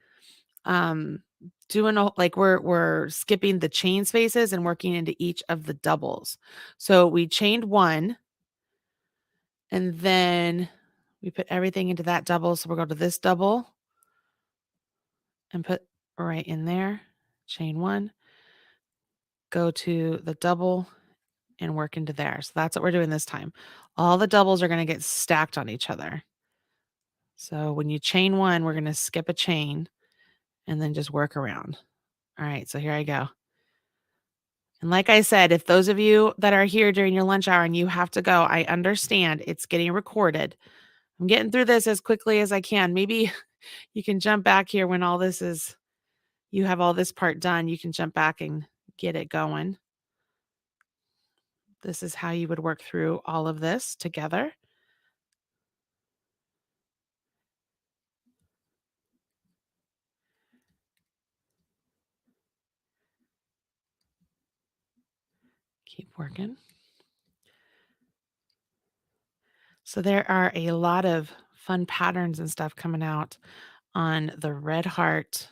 Speaker 2: doing like we're skipping the chain spaces and working into each of the doubles. So we chained 1, and then we put everything into that double. So we'll go to this double and put right in there, chain 1, go to the double and work into there. So that's what we're doing this time. All the doubles are going to get stacked on each other. So when you chain 1, we're going to skip a chain and then just work around. All right, so here I go. And like I said, if those of you that are here during your lunch hour and you have to go, I understand it's getting recorded. I'm getting through this as quickly as I can. Maybe you can jump back here when all this is, you have all this part done. You can jump back and get it going. This is how you would work through all of this together. Keep working. So there are a lot of fun patterns and stuff coming out on the Red Heart,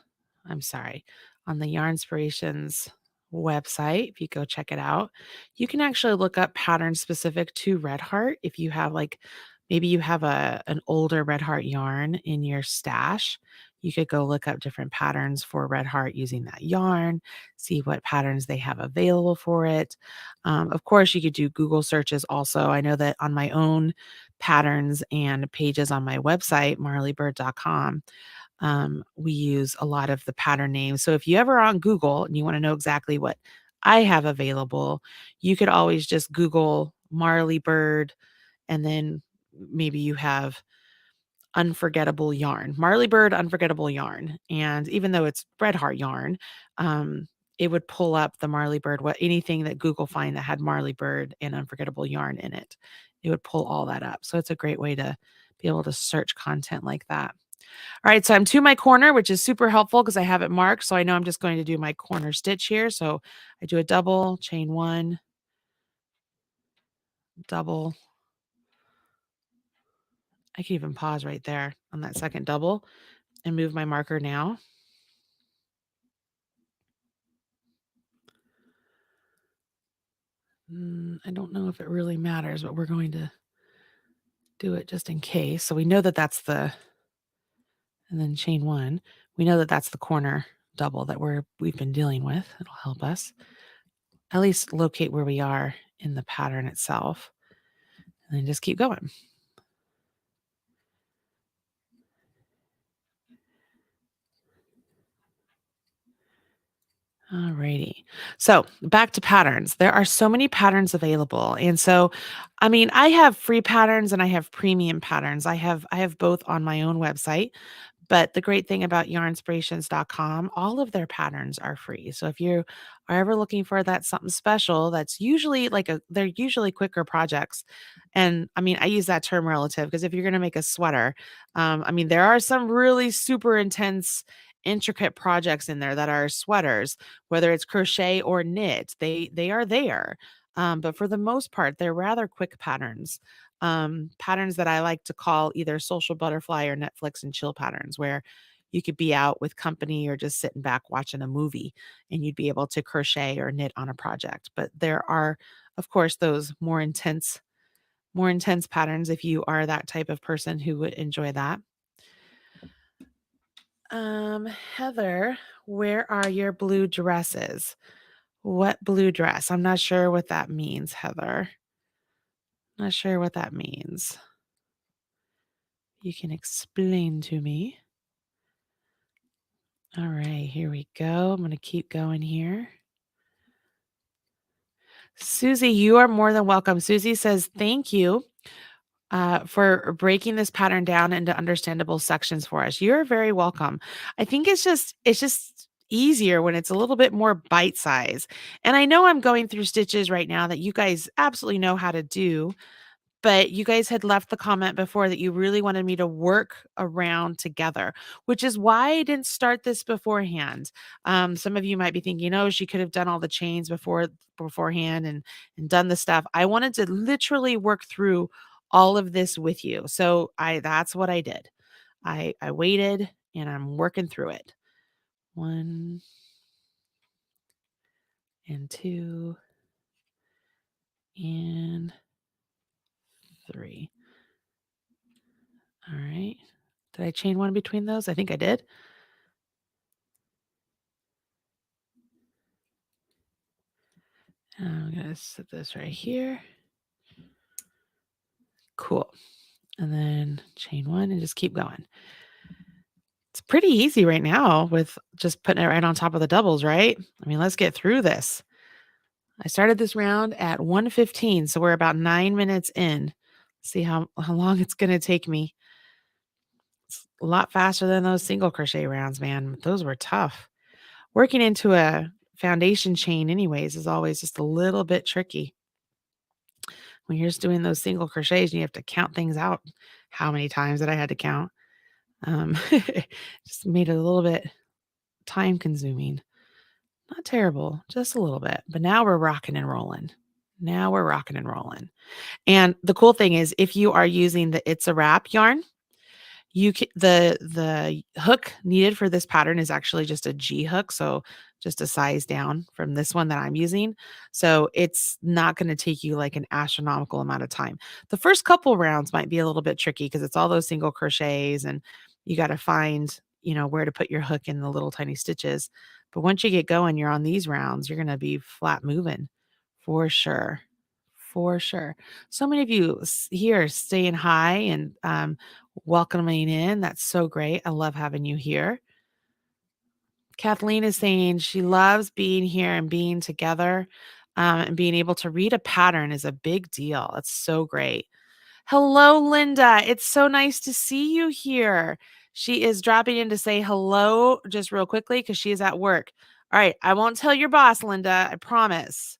Speaker 2: on the Yarnspirations website. If you go check it out, you can actually look up patterns specific to Red Heart. If you have like, maybe you have an older Red Heart yarn in your stash, you could go look up different patterns for Red Heart using that yarn, see what patterns they have available for it. Of course, you could do Google searches also. I know that on my own patterns and pages on my website, marleybird.com, we use a lot of the pattern names. So if you ever on Google and you want to know exactly what I have available, you could always just Google Marley Bird, and then maybe you have unforgettable yarn, Marley Bird unforgettable yarn. And even though it's Red Heart yarn, um, it would pull up the Marley Bird, what anything that Google find that had Marley Bird and unforgettable yarn in it. It would pull all that up. So it's a great way to be able to search content like that. All right, so I'm to my corner, which is super helpful because I have it marked. So I know I'm just going to do my corner stitch here. So I do a double, chain one, double. I can even pause right there on that second double and move my marker now. I don't know if it really matters, but we're going to do it just in case. So we know that that's the, and then chain one, we know that that's the corner double that we've been dealing with. It'll help us at least locate where we are in the pattern itself, and then just keep going. Alrighty. So back to patterns. There are so many patterns available. And so, I mean, I have free patterns and I have premium patterns. I have both on my own website. But the great thing about yarnspirations.com, all of their patterns are free. So if you are ever looking for that something special, that's usually they're usually quicker projects. And I mean, I use that term relative because if you're going to make a sweater, I mean, there are some really super intense, intricate projects in there that are sweaters, whether it's crochet or knit, they are there. But for the most part, they're rather quick patterns. Patterns that I like to call either social butterfly or Netflix and chill patterns, where you could be out with company or just sitting back watching a movie and you'd be able to crochet or knit on a project. But there are, of course, those more intense patterns if you are that type of person who would enjoy that. Heather, where are your blue dresses? What blue dress? I'm not sure what that means, Heather. Not sure what that means. You can explain to me. All right, here we go. I'm going to keep going here. Susie, you are more than welcome. Susie says, thank you for breaking this pattern down into understandable sections for us. You're very welcome. I think it's just easier when it's a little bit more bite size. And I know I'm going through stitches right now that you guys absolutely know how to do. But you guys had left the comment before that you really wanted me to work around together, which is why I didn't start this beforehand. Some of you might be thinking, oh, she could have done all the chains beforehand and done the stuff. I wanted to literally work through all of this with you. So that's what I did. I waited and I'm working through it. 1 and 2 and 3. All right. Did I chain one between those? I think I did. I'm going to set this right here. Cool. And then chain one and just keep going. It's pretty easy right now with just putting it right on top of the doubles, right? I mean, let's get through this. I started this round at 1:15, so we're about 9 minutes in. See how long it's going to take me. It's a lot faster than those single crochet rounds, man. Those were tough. Working into a foundation chain anyways is always just a little bit tricky. When you're just doing those single crochets and you have to count things out, how many times that I had to count, just made it a little bit time consuming. Not terrible, just a little bit. But now we're rocking and rolling. Now we're rocking and rolling. And the cool thing is, if you are using the It's a Wrap yarn, you can, the hook needed for this pattern is actually just a G hook, so just a size down from this one that I'm using. So it's not going to take you like an astronomical amount of time. The first couple rounds might be a little bit tricky because it's all those single crochets and you got to find, where to put your hook in the little tiny stitches. But once you get going, you're on these rounds, you're going to be flat moving for sure. For sure. So many of you here staying high and welcoming in. That's so great. I love having you here. Kathleen is saying she loves being here and being together, and being able to read a pattern is a big deal. It's so great. Hello, Linda. It's so nice to see you here. She is dropping in to say hello just real quickly because she is at work. All right. I won't tell your boss, Linda. I promise.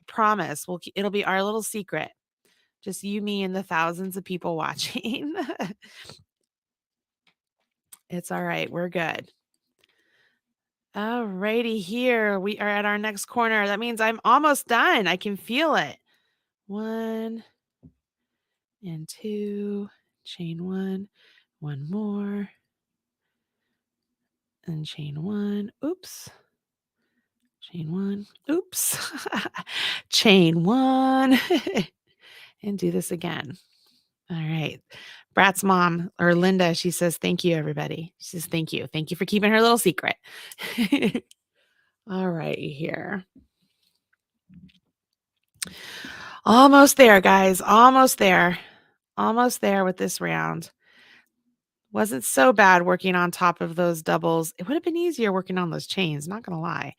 Speaker 2: I promise. It'll be our little secret. Just you, me, and the thousands of people watching. It's all right. We're good. All righty, here we are at our next corner. That means I'm almost done. I can feel it. 1 and 2, chain 1, one more, and chain 1. Oops. Chain 1. Oops. Chain 1. And do this again. All right. Brat's mom, or Linda, she says, thank you, everybody. She says, thank you. Thank you for keeping her little secret. All right, here. Almost there, guys. Almost there. Almost there with this round. Wasn't so bad working on top of those doubles. It would have been easier working on those chains, not going to lie.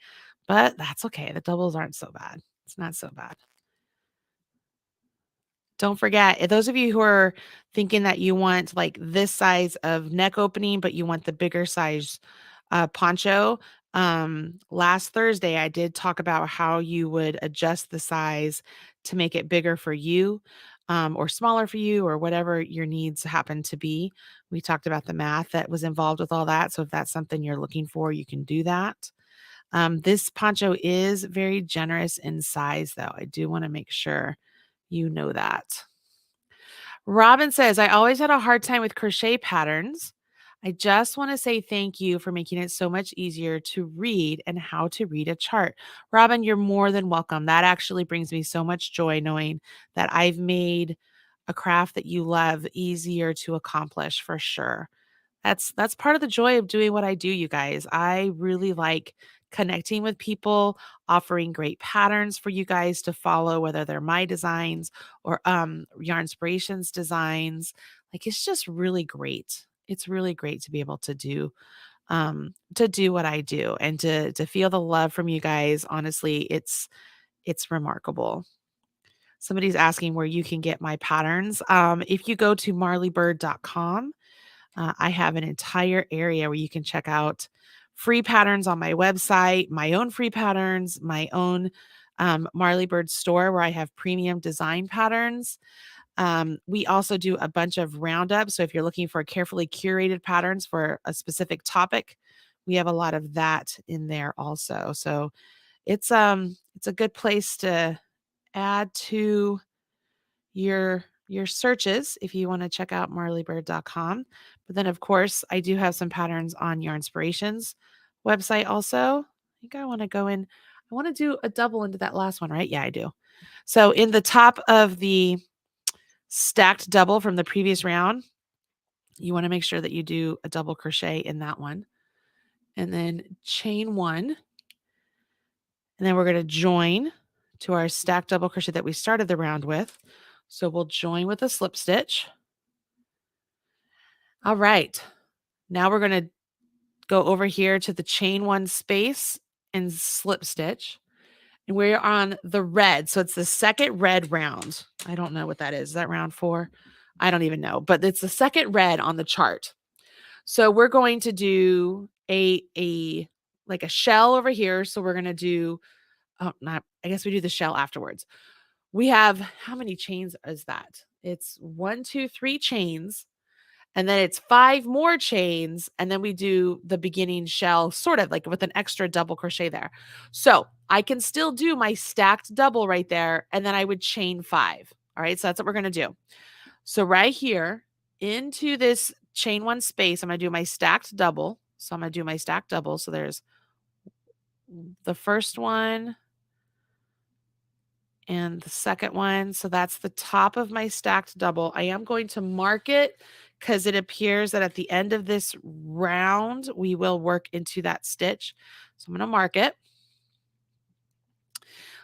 Speaker 2: But that's okay. The doubles aren't so bad. It's not so bad. Don't forget, those of you who are thinking that you want like this size of neck opening, but you want the bigger size poncho, last Thursday, I did talk about how you would adjust the size to make it bigger for you, or smaller for you, or whatever your needs happen to be. We talked about the math that was involved with all that. So if that's something you're looking for, you can do that. This poncho is very generous in size, though. I do want to make sure you know that. Robin says, I always had a hard time with crochet patterns. I just want to say thank you for making it so much easier to read and how to read a chart. Robin, you're more than welcome. That actually brings me so much joy knowing that I've made a craft that you love easier to accomplish for sure. That's part of the joy of doing what I do, you guys. I really like connecting with people, offering great patterns for you guys to follow, whether they're my designs or Yarn Inspirations designs. Like it's just really great. It's really great to be able to do what I do and to feel the love from you guys. Honestly, it's remarkable. Somebody's asking where you can get my patterns. If you go to marleybird.com, I have an entire area where you can check out free patterns on my website, my own free patterns, my own Marley Bird store where I have premium design patterns. We also do a bunch of roundups. So if you're looking for carefully curated patterns for a specific topic, we have a lot of that in there also. So it's a good place to add to your searches if you want to check out marleybird.com. But then of course, I do have some patterns on Yarn Inspirations website also. I think I want to go in. I want to do a double into that last one, right? Yeah, I do. So in the top of the stacked double from the previous round, you want to make sure that you do a double crochet in that one. And then chain 1. And then we're going to join to our stacked double crochet that we started the round with. So we'll join with a slip stitch. All right. Now we're going to go over here to the chain 1 space and slip stitch. And we're on the red. So it's the second red round. I don't know what that is. Is that round 4? I don't even know, but it's the second red on the chart. So we're going to do a like a shell over here. So we're going to do, I guess we do the shell afterwards. We have, how many chains is that? It's 1, 2, 3 chains. And then it's 5 more chains. And then we do the beginning shell, sort of like with an extra double crochet there. So I can still do my stacked double right there. And then I would chain 5. All right. So that's what we're going to do. So right here into this chain 1 space, I'm going to do my stacked double. So I'm going to do my stacked double. So there's the first one and the second one. So that's the top of my stacked double. I am going to mark it because it appears that at the end of this round, we will work into that stitch. So I'm going to mark it.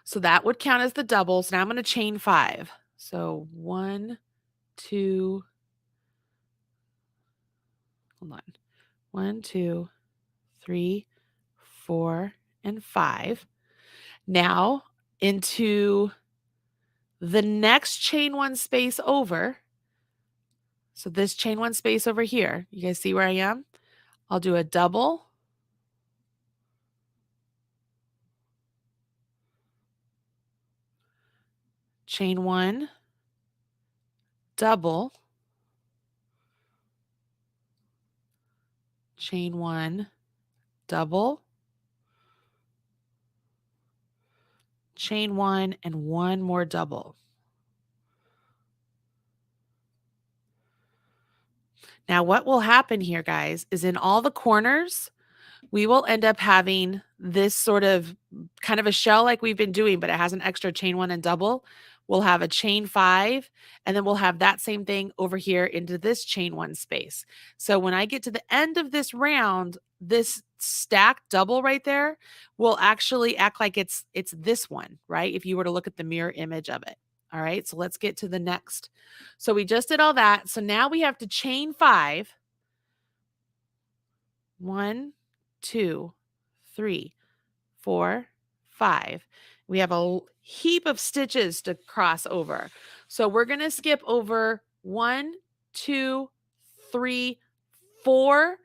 Speaker 2: So that would count as the double. So now I'm going to chain 5. So 1, 2, hold on. 1, 2, 3, 4, and 5. Now into the next chain 1 space over. So this chain 1 space over here, you guys see where I am? I'll do a double, chain 1, double, chain 1, double, chain 1, and 1 more double. Now what will happen here, guys, is in all the corners, we will end up having this sort of kind of a shell like we've been doing, but it has an extra chain 1 and double. We'll have a chain 5, and then we'll have that same thing over here into this chain 1 space. So when I get to the end of this round, this stacked double right there will actually act like it's this one, right? If you were to look at the mirror image of it. All right, so let's get to the next. So we just did all that. So now we have to chain 5. 1, 2, 3, 4, 5. We have a heap of stitches to cross over. So we're going to skip over 1, 2, 3, 4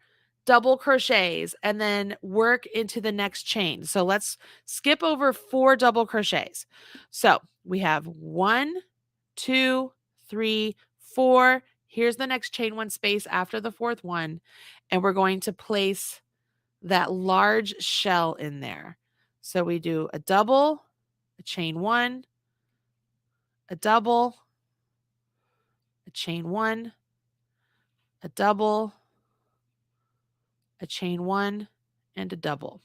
Speaker 2: double crochets and then work into the next chain. So let's skip over 4 double crochets. So we have 1, 2, 3, 4. Here's the next chain 1 space after the 4th one. And we're going to place that large shell in there. So we do a double, a chain 1, a double, a chain 1, a double, a chain 1, and a double.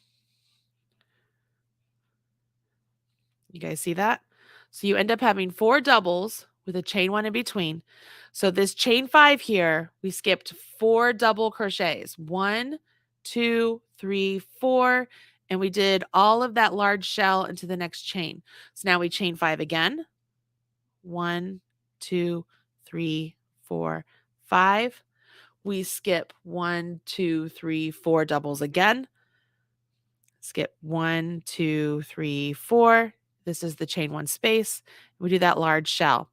Speaker 2: You guys see that? So you end up having 4 doubles with a chain 1 in between. So this chain 5 here, we skipped 4 double crochets. 1, 2, 3, 4, and we did all of that large shell into the next chain. So now we chain 5 again. 1, 2, 3, 4, 5. We skip 1, 2, 3, 4 doubles again. Skip 1, 2, 3, 4. This is the chain 1 space. We do that large shell.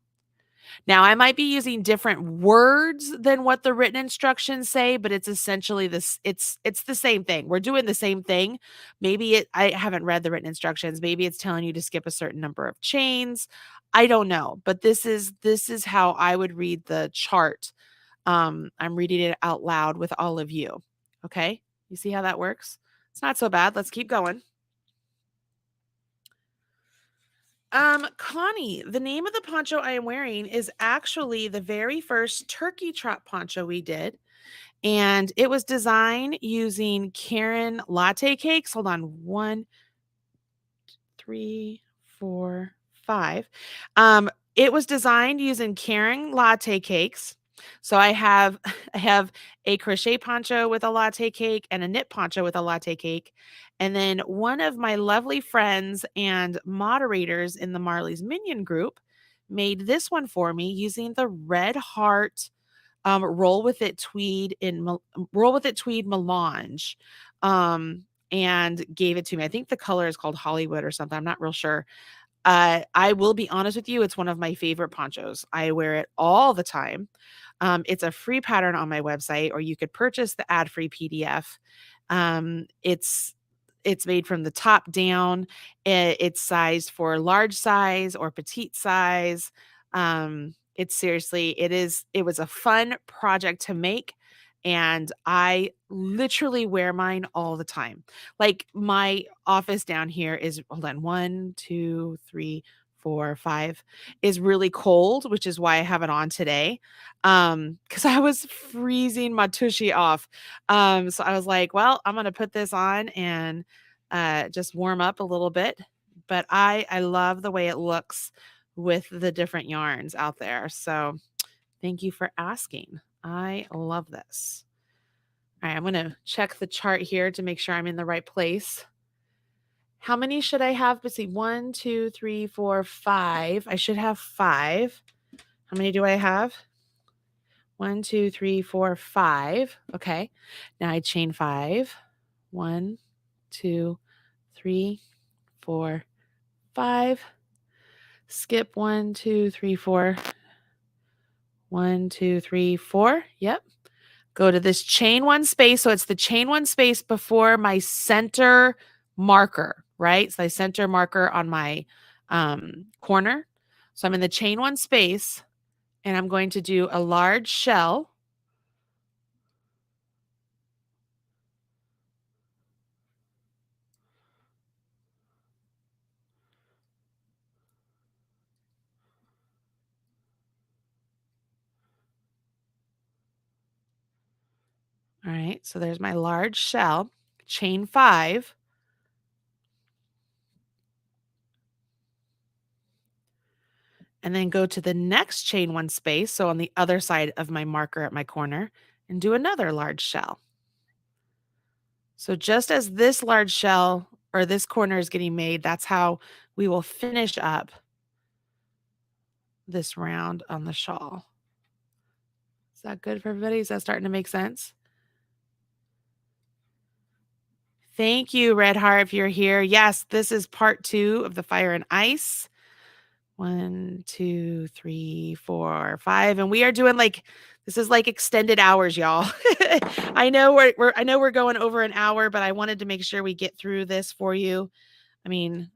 Speaker 2: Now, I might be using different words than what the written instructions say, but it's essentially this. It's the same thing. We're doing the same thing. Maybe I haven't read the written instructions. Maybe it's telling you to skip a certain number of chains. I don't know, but this is how I would read the chart. I'm reading it out loud with all of you. Okay, you see how that works? It's not so bad. Let's keep going. Connie, the name of the poncho I am wearing is actually the very first turkey trot poncho we did. And it was designed using Karen latte cakes. Hold on. 1, 3, 4, 5. It was designed using Karen latte cakes. So I have a crochet poncho with a latte cake and a knit poncho with a latte cake. And then one of my lovely friends and moderators in the Marley's Minion group made this one for me using the Red Heart roll with it tweed melange, and gave it to me. I think the color is called Hollywood or something. I'm not real sure. I will be honest with you, it's one of my favorite ponchos. I wear it all the time. It's a free pattern on my website, or you could purchase the ad-free PDF. It's made from the top down. It's sized for large size or petite size. It was a fun project to make. And I literally wear mine all the time. Like my office down here is, hold on, 1, 2, 3, 4, 5 is really cold, which is why I have it on today. Because I was freezing my tushy off. So I was like, well, I'm gonna put this on and just warm up a little bit. But I love the way it looks with the different yarns out there. So thank you for asking. I love this. All right, I'm going to check the chart here to make sure I'm in the right place. How many should I have? Let's see, 1, 2, 3, 4, 5. I should have 5. How many do I have? 1, 2, 3, 4, 5. Okay. Now I chain 5. 1, 2, 3, 4, 5. Skip 1, 2, 3, 4. 1, 2, 3, 4. Yep. Go to this chain one space. So it's the chain one space before my center marker, right? So I center marker on my corner. So I'm in the chain one space and I'm going to do a large shell. All right, so there's my large shell, chain 5. And then go to the next chain one space, so on the other side of my marker at my corner, and do another large shell. So just as this large shell or this corner is getting made, that's how we will finish up this round on the shawl. Is that good for everybody? Is that starting to make sense? Thank you, Red Heart, if you're here. Yes, this is part 2 of the Fire and Ice. 1, 2, 3, 4, 5. And we are doing this is like extended hours, y'all. I know we're going over an hour, but I wanted to make sure we get through this for you. I mean,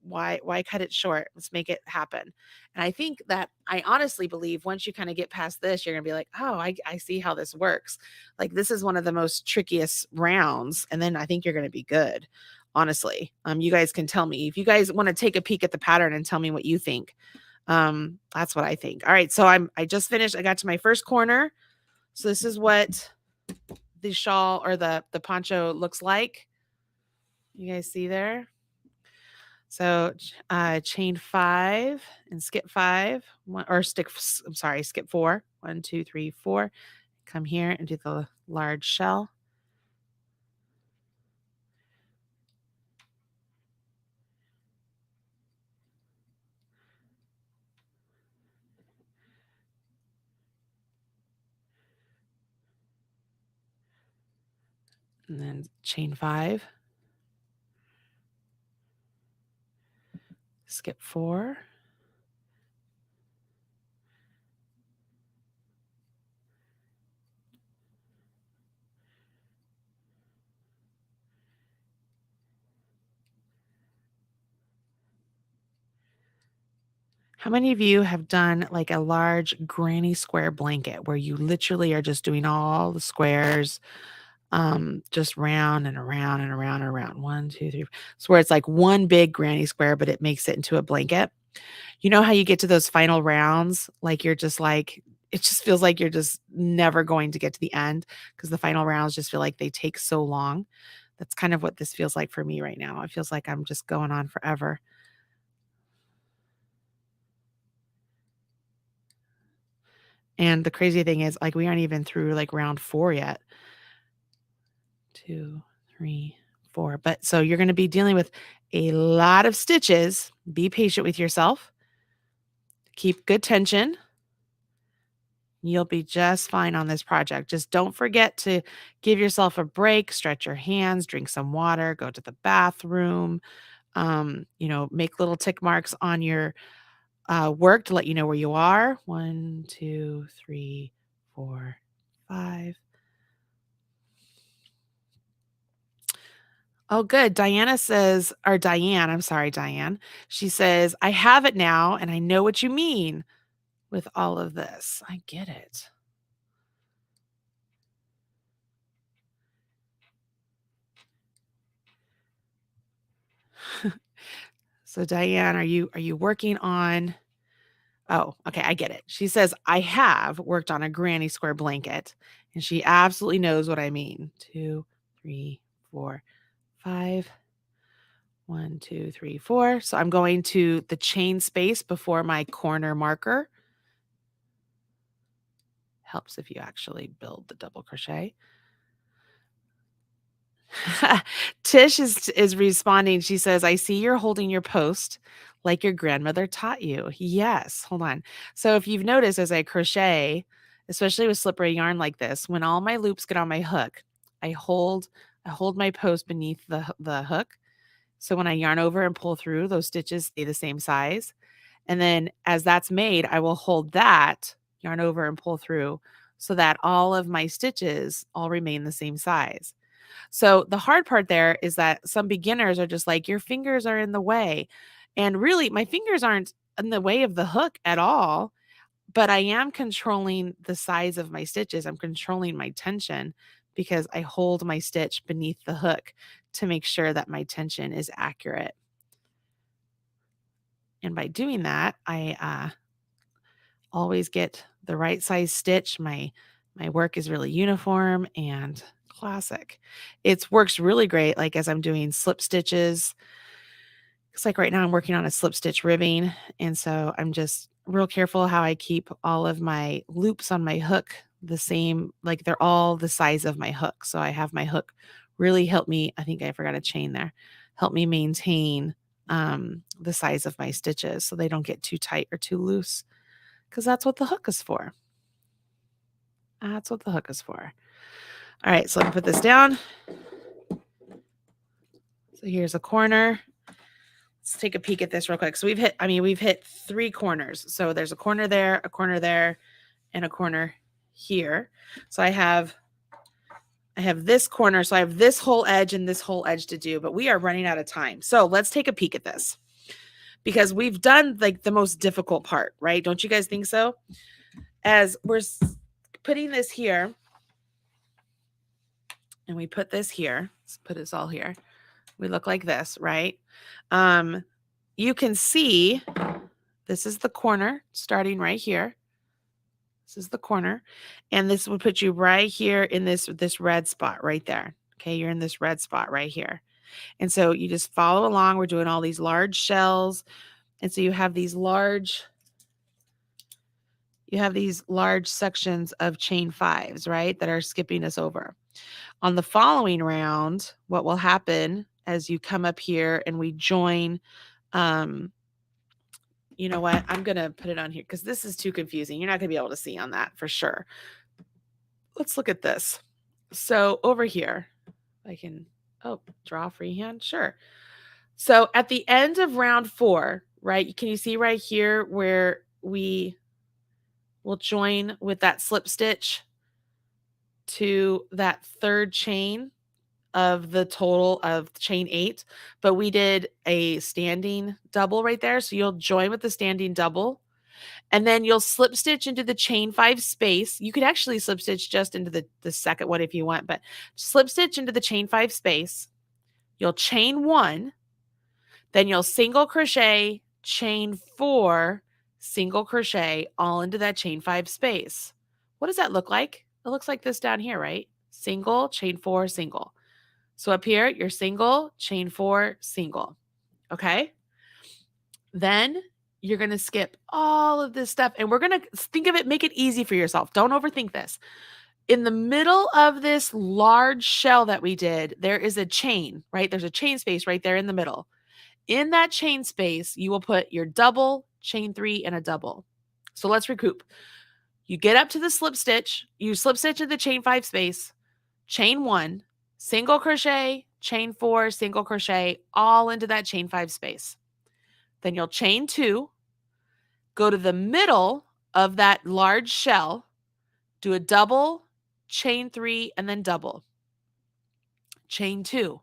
Speaker 2: why cut it short? Let's make it happen. And I think that I honestly believe once you kind of get past this, you're gonna be like, oh, I see how this works. Like this is one of the most trickiest rounds. And then I think you're gonna be good. Honestly. You guys can tell me if you guys want to take a peek at the pattern and tell me what you think. That's what I think. All right. So I just finished. I got to my first corner. So this is what the shawl or the poncho looks like. You guys see there? So chain 5 and skip 5, skip 4. 1, 2, 3, 4. Come here and do the large shell. And then chain 5. Skip 4. How many of you have done like a large granny square blanket where you literally are just doing all the squares, just round and around and around and around? 1, 2, 3. So where it's like one big granny square, but it makes it into a blanket. You know how you get to those final rounds, like you're just like, it just feels like you're just never going to get to the end because the final rounds just feel like they take so long. That's kind of what this feels like for me right now. It feels like I'm just going on forever. And the crazy thing is, like, we aren't even through like round 4 yet. 2, 3, 4. But so you're going to be dealing with a lot of stitches. Be patient with yourself. Keep good tension. You'll be just fine on this project. Just don't forget to give yourself a break, stretch your hands, drink some water, go to the bathroom, make little tick marks on your work to let you know where you are. 1, 2, 3, 4, 5. Oh, good. Diane, I'm sorry, Diane. She says, I have it now and I know what you mean with all of this. I get it. So Diane, are you working on? Oh, okay, I get it. She says, I have worked on a granny square blanket, and she absolutely knows what I mean. 2, 3, 4, 5. 1, 2, 3, 4. So I'm going to the chain space before my corner marker. Helps if you actually build the double crochet. Tish is responding. She says, I see you're holding your post like your grandmother taught you. Yes. Hold on. So if you've noticed as I crochet, especially with slippery yarn like this, when all my loops get on my hook, I hold I hold my post beneath the hook. So when I yarn over and pull through, those stitches stay the same size. And then as that's made, I will hold that, yarn over and pull through so that all of my stitches all remain the same size. So the hard part there is that some beginners are just like, your fingers are in the way. And really, my fingers aren't in the way of the hook at all, but I am controlling the size of my stitches. I'm controlling my tension because I hold my stitch beneath the hook to make sure that my tension is accurate. And by doing that, I always get the right size stitch. My work is really uniform and classic. It works really great like as I'm doing slip stitches. It's like right now I'm working on a slip stitch ribbing, and so I'm just real careful how I keep all of my loops on my hook the same, like they're all the size of my hook. So I have my hook really help me, I think I forgot a chain there, help me maintain the size of my stitches so they don't get too tight or too loose, because that's what the hook is for. That's what the hook is for. All right, so let me put this down. So here's a corner. Let's take a peek at this real quick. So we've hit 3 corners. So there's a corner there, and a corner here. So I have this corner. So I have this whole edge and this whole edge to do, but we are running out of time. So let's take a peek at this because we've done like the most difficult part, right? Don't you guys think so? As we're putting this here and we put this here, let's put this all here. We look like this, right? You can see this is the corner starting right here. This is the corner. And this would put you right here in this red spot right there. Okay, you're in this red spot right here. And so you just follow along. We're doing all these large shells. And so you have these large sections of chain 5s, right, that are skipping us over. On the following round, what will happen as you come up here and we join, you know what? I'm going to put it on here because this is too confusing. You're not going to be able to see on that for sure. Let's look at this. So over here, I can, draw freehand. Sure. So at the end of round 4, right? Can you see right here where we will join with that slip stitch to that 3rd chain of the total of chain 8, but we did a standing double right there. So you'll join with the standing double and then you'll slip stitch into the chain 5 space. You could actually slip stitch just into the second one if you want, but slip stitch into the chain 5 space. You'll chain 1, then you'll single crochet, chain 4, single crochet all into that chain 5 space. What does that look like? It looks like this down here, right? Single, chain 4, single. So up here, you're single, chain 4, single. Okay? Then you're going to skip all of this stuff and we're going to think of it, make it easy for yourself. Don't overthink this. In the middle of this large shell that we did, there is a chain, right? There's a chain space right there in the middle. In that chain space, you will put your double, chain 3, and a double. So let's recoup. You get up to the slip stitch, you slip stitch in the chain 5 space, chain 1, single crochet, chain 4, single crochet, all into that chain 5 space. Then you'll chain 2, go to the middle of that large shell, do a double, chain 3, and then double. Chain 2.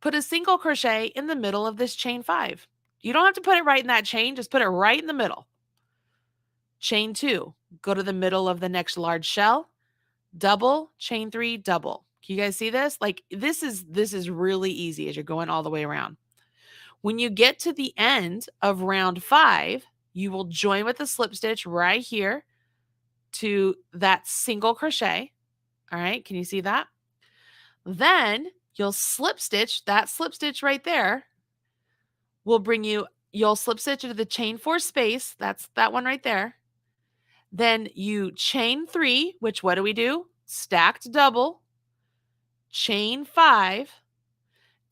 Speaker 2: Put a single crochet in the middle of this chain 5. You don't have to put it right in that chain, just put it right in the middle. Chain 2. Go to the middle of the next large shell, double, chain 3, double. Can you guys see this? Like this is really easy as you're going all the way around. When you get to the end of round 5, you will join with a slip stitch right here to that single crochet. All right, can you see that? Then you'll slip stitch, that slip stitch right there will bring you, you'll slip stitch into the chain 4 space. That's that one right there. Then you chain 3, which what do we do? Stacked double, chain 5,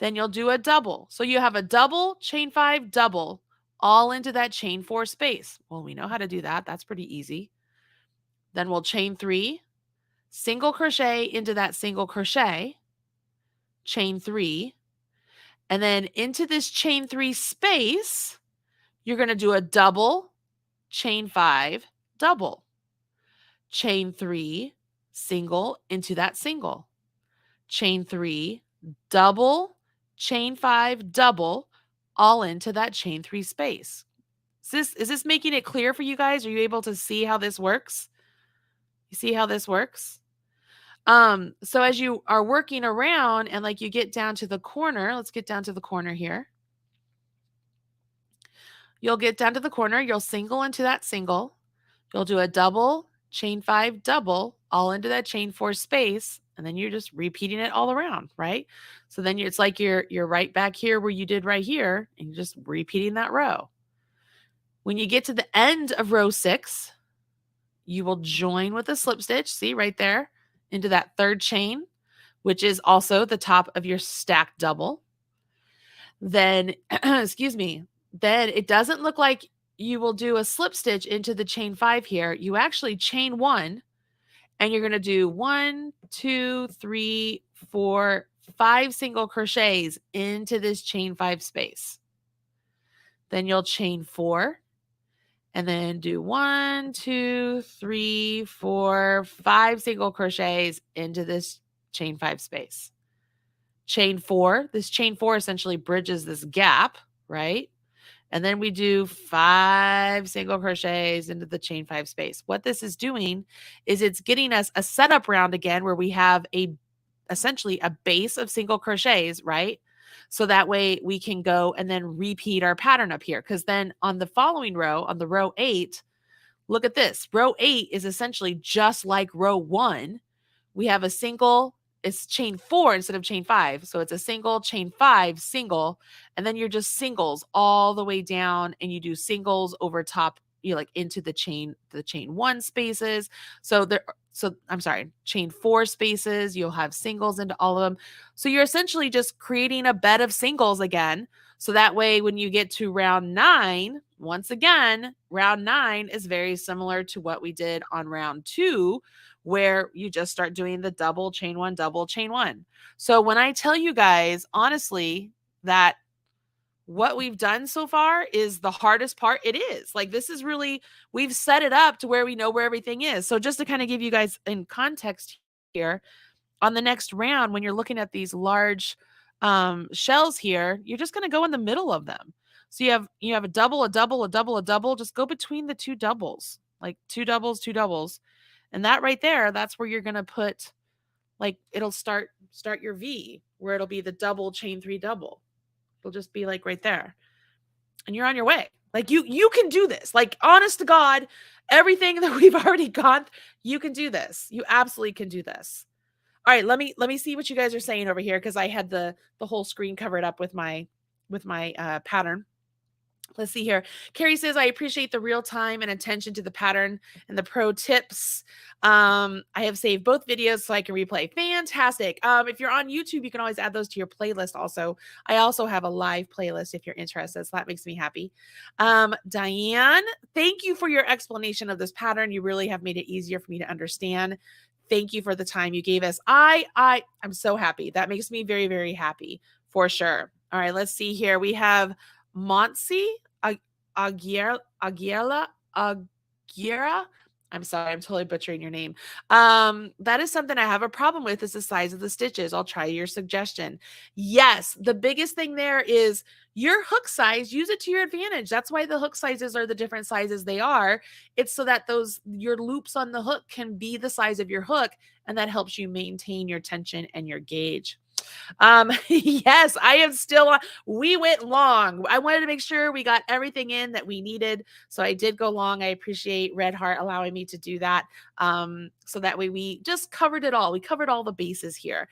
Speaker 2: then you'll do a double. So you have a double, chain 5, double, all into that chain 4 space. Well, we know how to do that. That's pretty easy. Then we'll chain 3, single crochet into that single crochet, chain 3, and then into this chain 3 space, you're going to do a double, chain 5, double, chain 3, single into that single, chain 3, double, chain 5, double, all into that chain 3 space. Is this making it clear for you guys? Are you able to see how this works? You see how this works? So as you are working around and like you get down to the corner, let's get down to the corner here. You'll get down to the corner, you'll single into that single, you'll do a double, chain 5, double, all into that chain 4 space, and then you're just repeating it all around, right? So then it's like you're right back here where you did right here, and you're just repeating that row. When you get to the end of row 6, you will join with a slip stitch, see right there, into that third chain, which is also the top of your stacked double. Then, excuse me, then it doesn't look like you will do a slip stitch into the chain 5 here. You actually chain 1, and you're going to do 1, 2, 3, 4, 5 single crochets into this chain 5 space. Then you'll chain 4, and then do 1, 2, 3, 4, 5 single crochets into this chain 5 space. Chain 4, this chain 4 essentially bridges this gap, right? And then we do 5 single crochets into the chain 5 space. What this is doing is it's getting us a setup round again where we have essentially a base of single crochets, right? So that way we can go and then repeat our pattern up here. Because then on the following row, on the row 8, look at this. Row 8 is essentially just like row 1. We have a single, it's chain 4 instead of chain 5. So it's a single, chain 5, single, and then you're just singles all the way down, and you do singles over top, you like into the chain 1 spaces. So I'm sorry, chain 4 spaces, you'll have singles into all of them. So you're essentially just creating a bed of singles again. So that way, when you get to round 9, once again, round 9 is very similar to what we did on round 2, where you just start doing the double, chain 1, double, chain 1. So when I tell you guys, honestly, that what we've done so far is the hardest part, it is. Like, this is really, we've set it up to where we know where everything is. So just to kind of give you guys in context here, on the next round, when you're looking at these large shells here, you're just going to go in the middle of them. So you have a double, a double, a double, a double. Just go between the 2 doubles, like 2 doubles, 2 doubles. And that right there, that's where you're going to put, like, it'll start your V, where it'll be the double, chain 3, double. It'll just be like right there. And you're on your way. Like, you can do this. Like, honest to God, everything that we've already gone, you can do this. You absolutely can do this. All right, let me see what you guys are saying over here, because I had the whole screen covered up with my pattern. Let's see here. Carrie says, I appreciate the real time and attention to the pattern and the pro tips. I have saved both videos so I can replay. Fantastic. If you're on YouTube, you can always add those to your playlist also. I also have a live playlist if you're interested, so that makes me happy. Diane, thank you for your explanation of this pattern. You really have made it easier for me to understand. Thank you for the time you gave us. I'm so happy. That makes me very, very happy for sure. All right, let's see here. We have Montse Aguilera. I'm sorry, I'm totally butchering your name. That is something I have a problem with, is the size of the stitches. I'll try your suggestion. Yes, the biggest thing there is your hook size. Use it to your advantage. That's why the hook sizes are the different sizes they are. It's so that your loops on the hook can be the size of your hook, and that helps you maintain your tension and your gauge. Yes, I am still on. We went long. I wanted to make sure we got everything in that we needed. So I did go long. I appreciate Red Heart allowing me to do that. So that way we just covered it all. We covered all the bases here.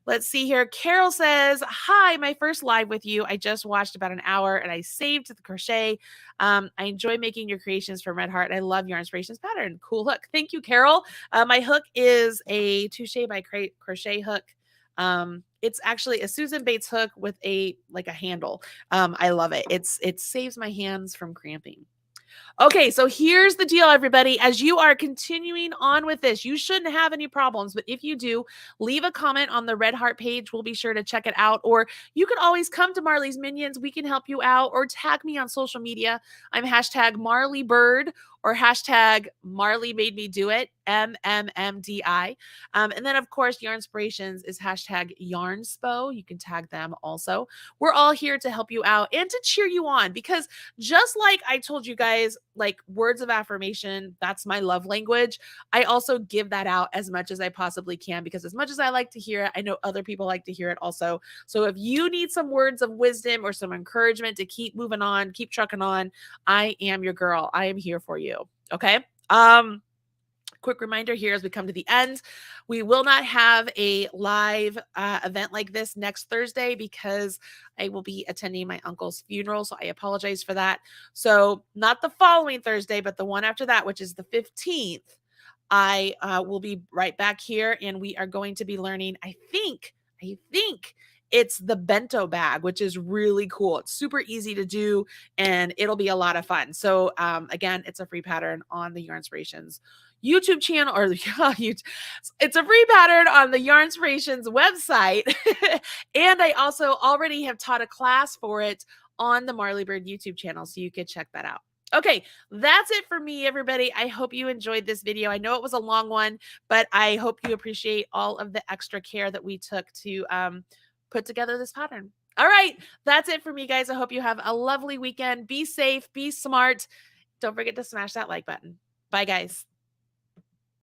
Speaker 2: Let's see here. Carol says, hi, my first live with you. I just watched about an hour and I saved the crochet. I enjoy making your creations from Red Heart. I love your inspirations pattern. Cool hook. Thank you, Carol. My hook is a Touche by Crochet hook. It's actually a Susan Bates hook with a handle. I love it. It saves my hands from cramping. Okay, so here's the deal, everybody. As you are continuing on with this, you shouldn't have any problems. But if you do, leave a comment on the Red Heart page. We'll be sure to check it out. Or you can always come to Marley's Minions. We can help you out. Or tag me on social media. I'm hashtag Marley Bird or hashtag Marley Made Me Do It, MMMDI. And then, of course, Yarn Inspirations is hashtag Yarnspo. You can tag them also. We're all here to help you out and to cheer you on because just like I told you guys, like words of affirmation, that's my love language. I also give that out as much as I possibly can because as much as I like to hear it, I know other people like to hear it also. So if you need some words of wisdom or some encouragement to keep moving on, keep trucking on, I am your girl. I am here for you. Okay. Quick reminder here as we come to the end, we will not have a live event like this next Thursday because I will be attending my uncle's funeral. So I apologize for that. So not the following Thursday, but the one after that, which is the 15th, I will be right back here and we are going to be learning, I think it's the bento bag, which is really cool. It's super easy to do and it'll be a lot of fun. So again, it's a free pattern on the Yarn Inspirations YouTube channel or it's a free pattern on the Yarn Inspirations website. And I also already have taught a class for it on the Marley Bird YouTube channel. So you could check that out. Okay, that's it for me, everybody. I hope you enjoyed this video. I know it was a long one, but I hope you appreciate all of the extra care that we took to put together this pattern. All right, that's it for me, guys. I hope you have a lovely weekend. Be safe, be smart. Don't forget to smash that like button. Bye, guys.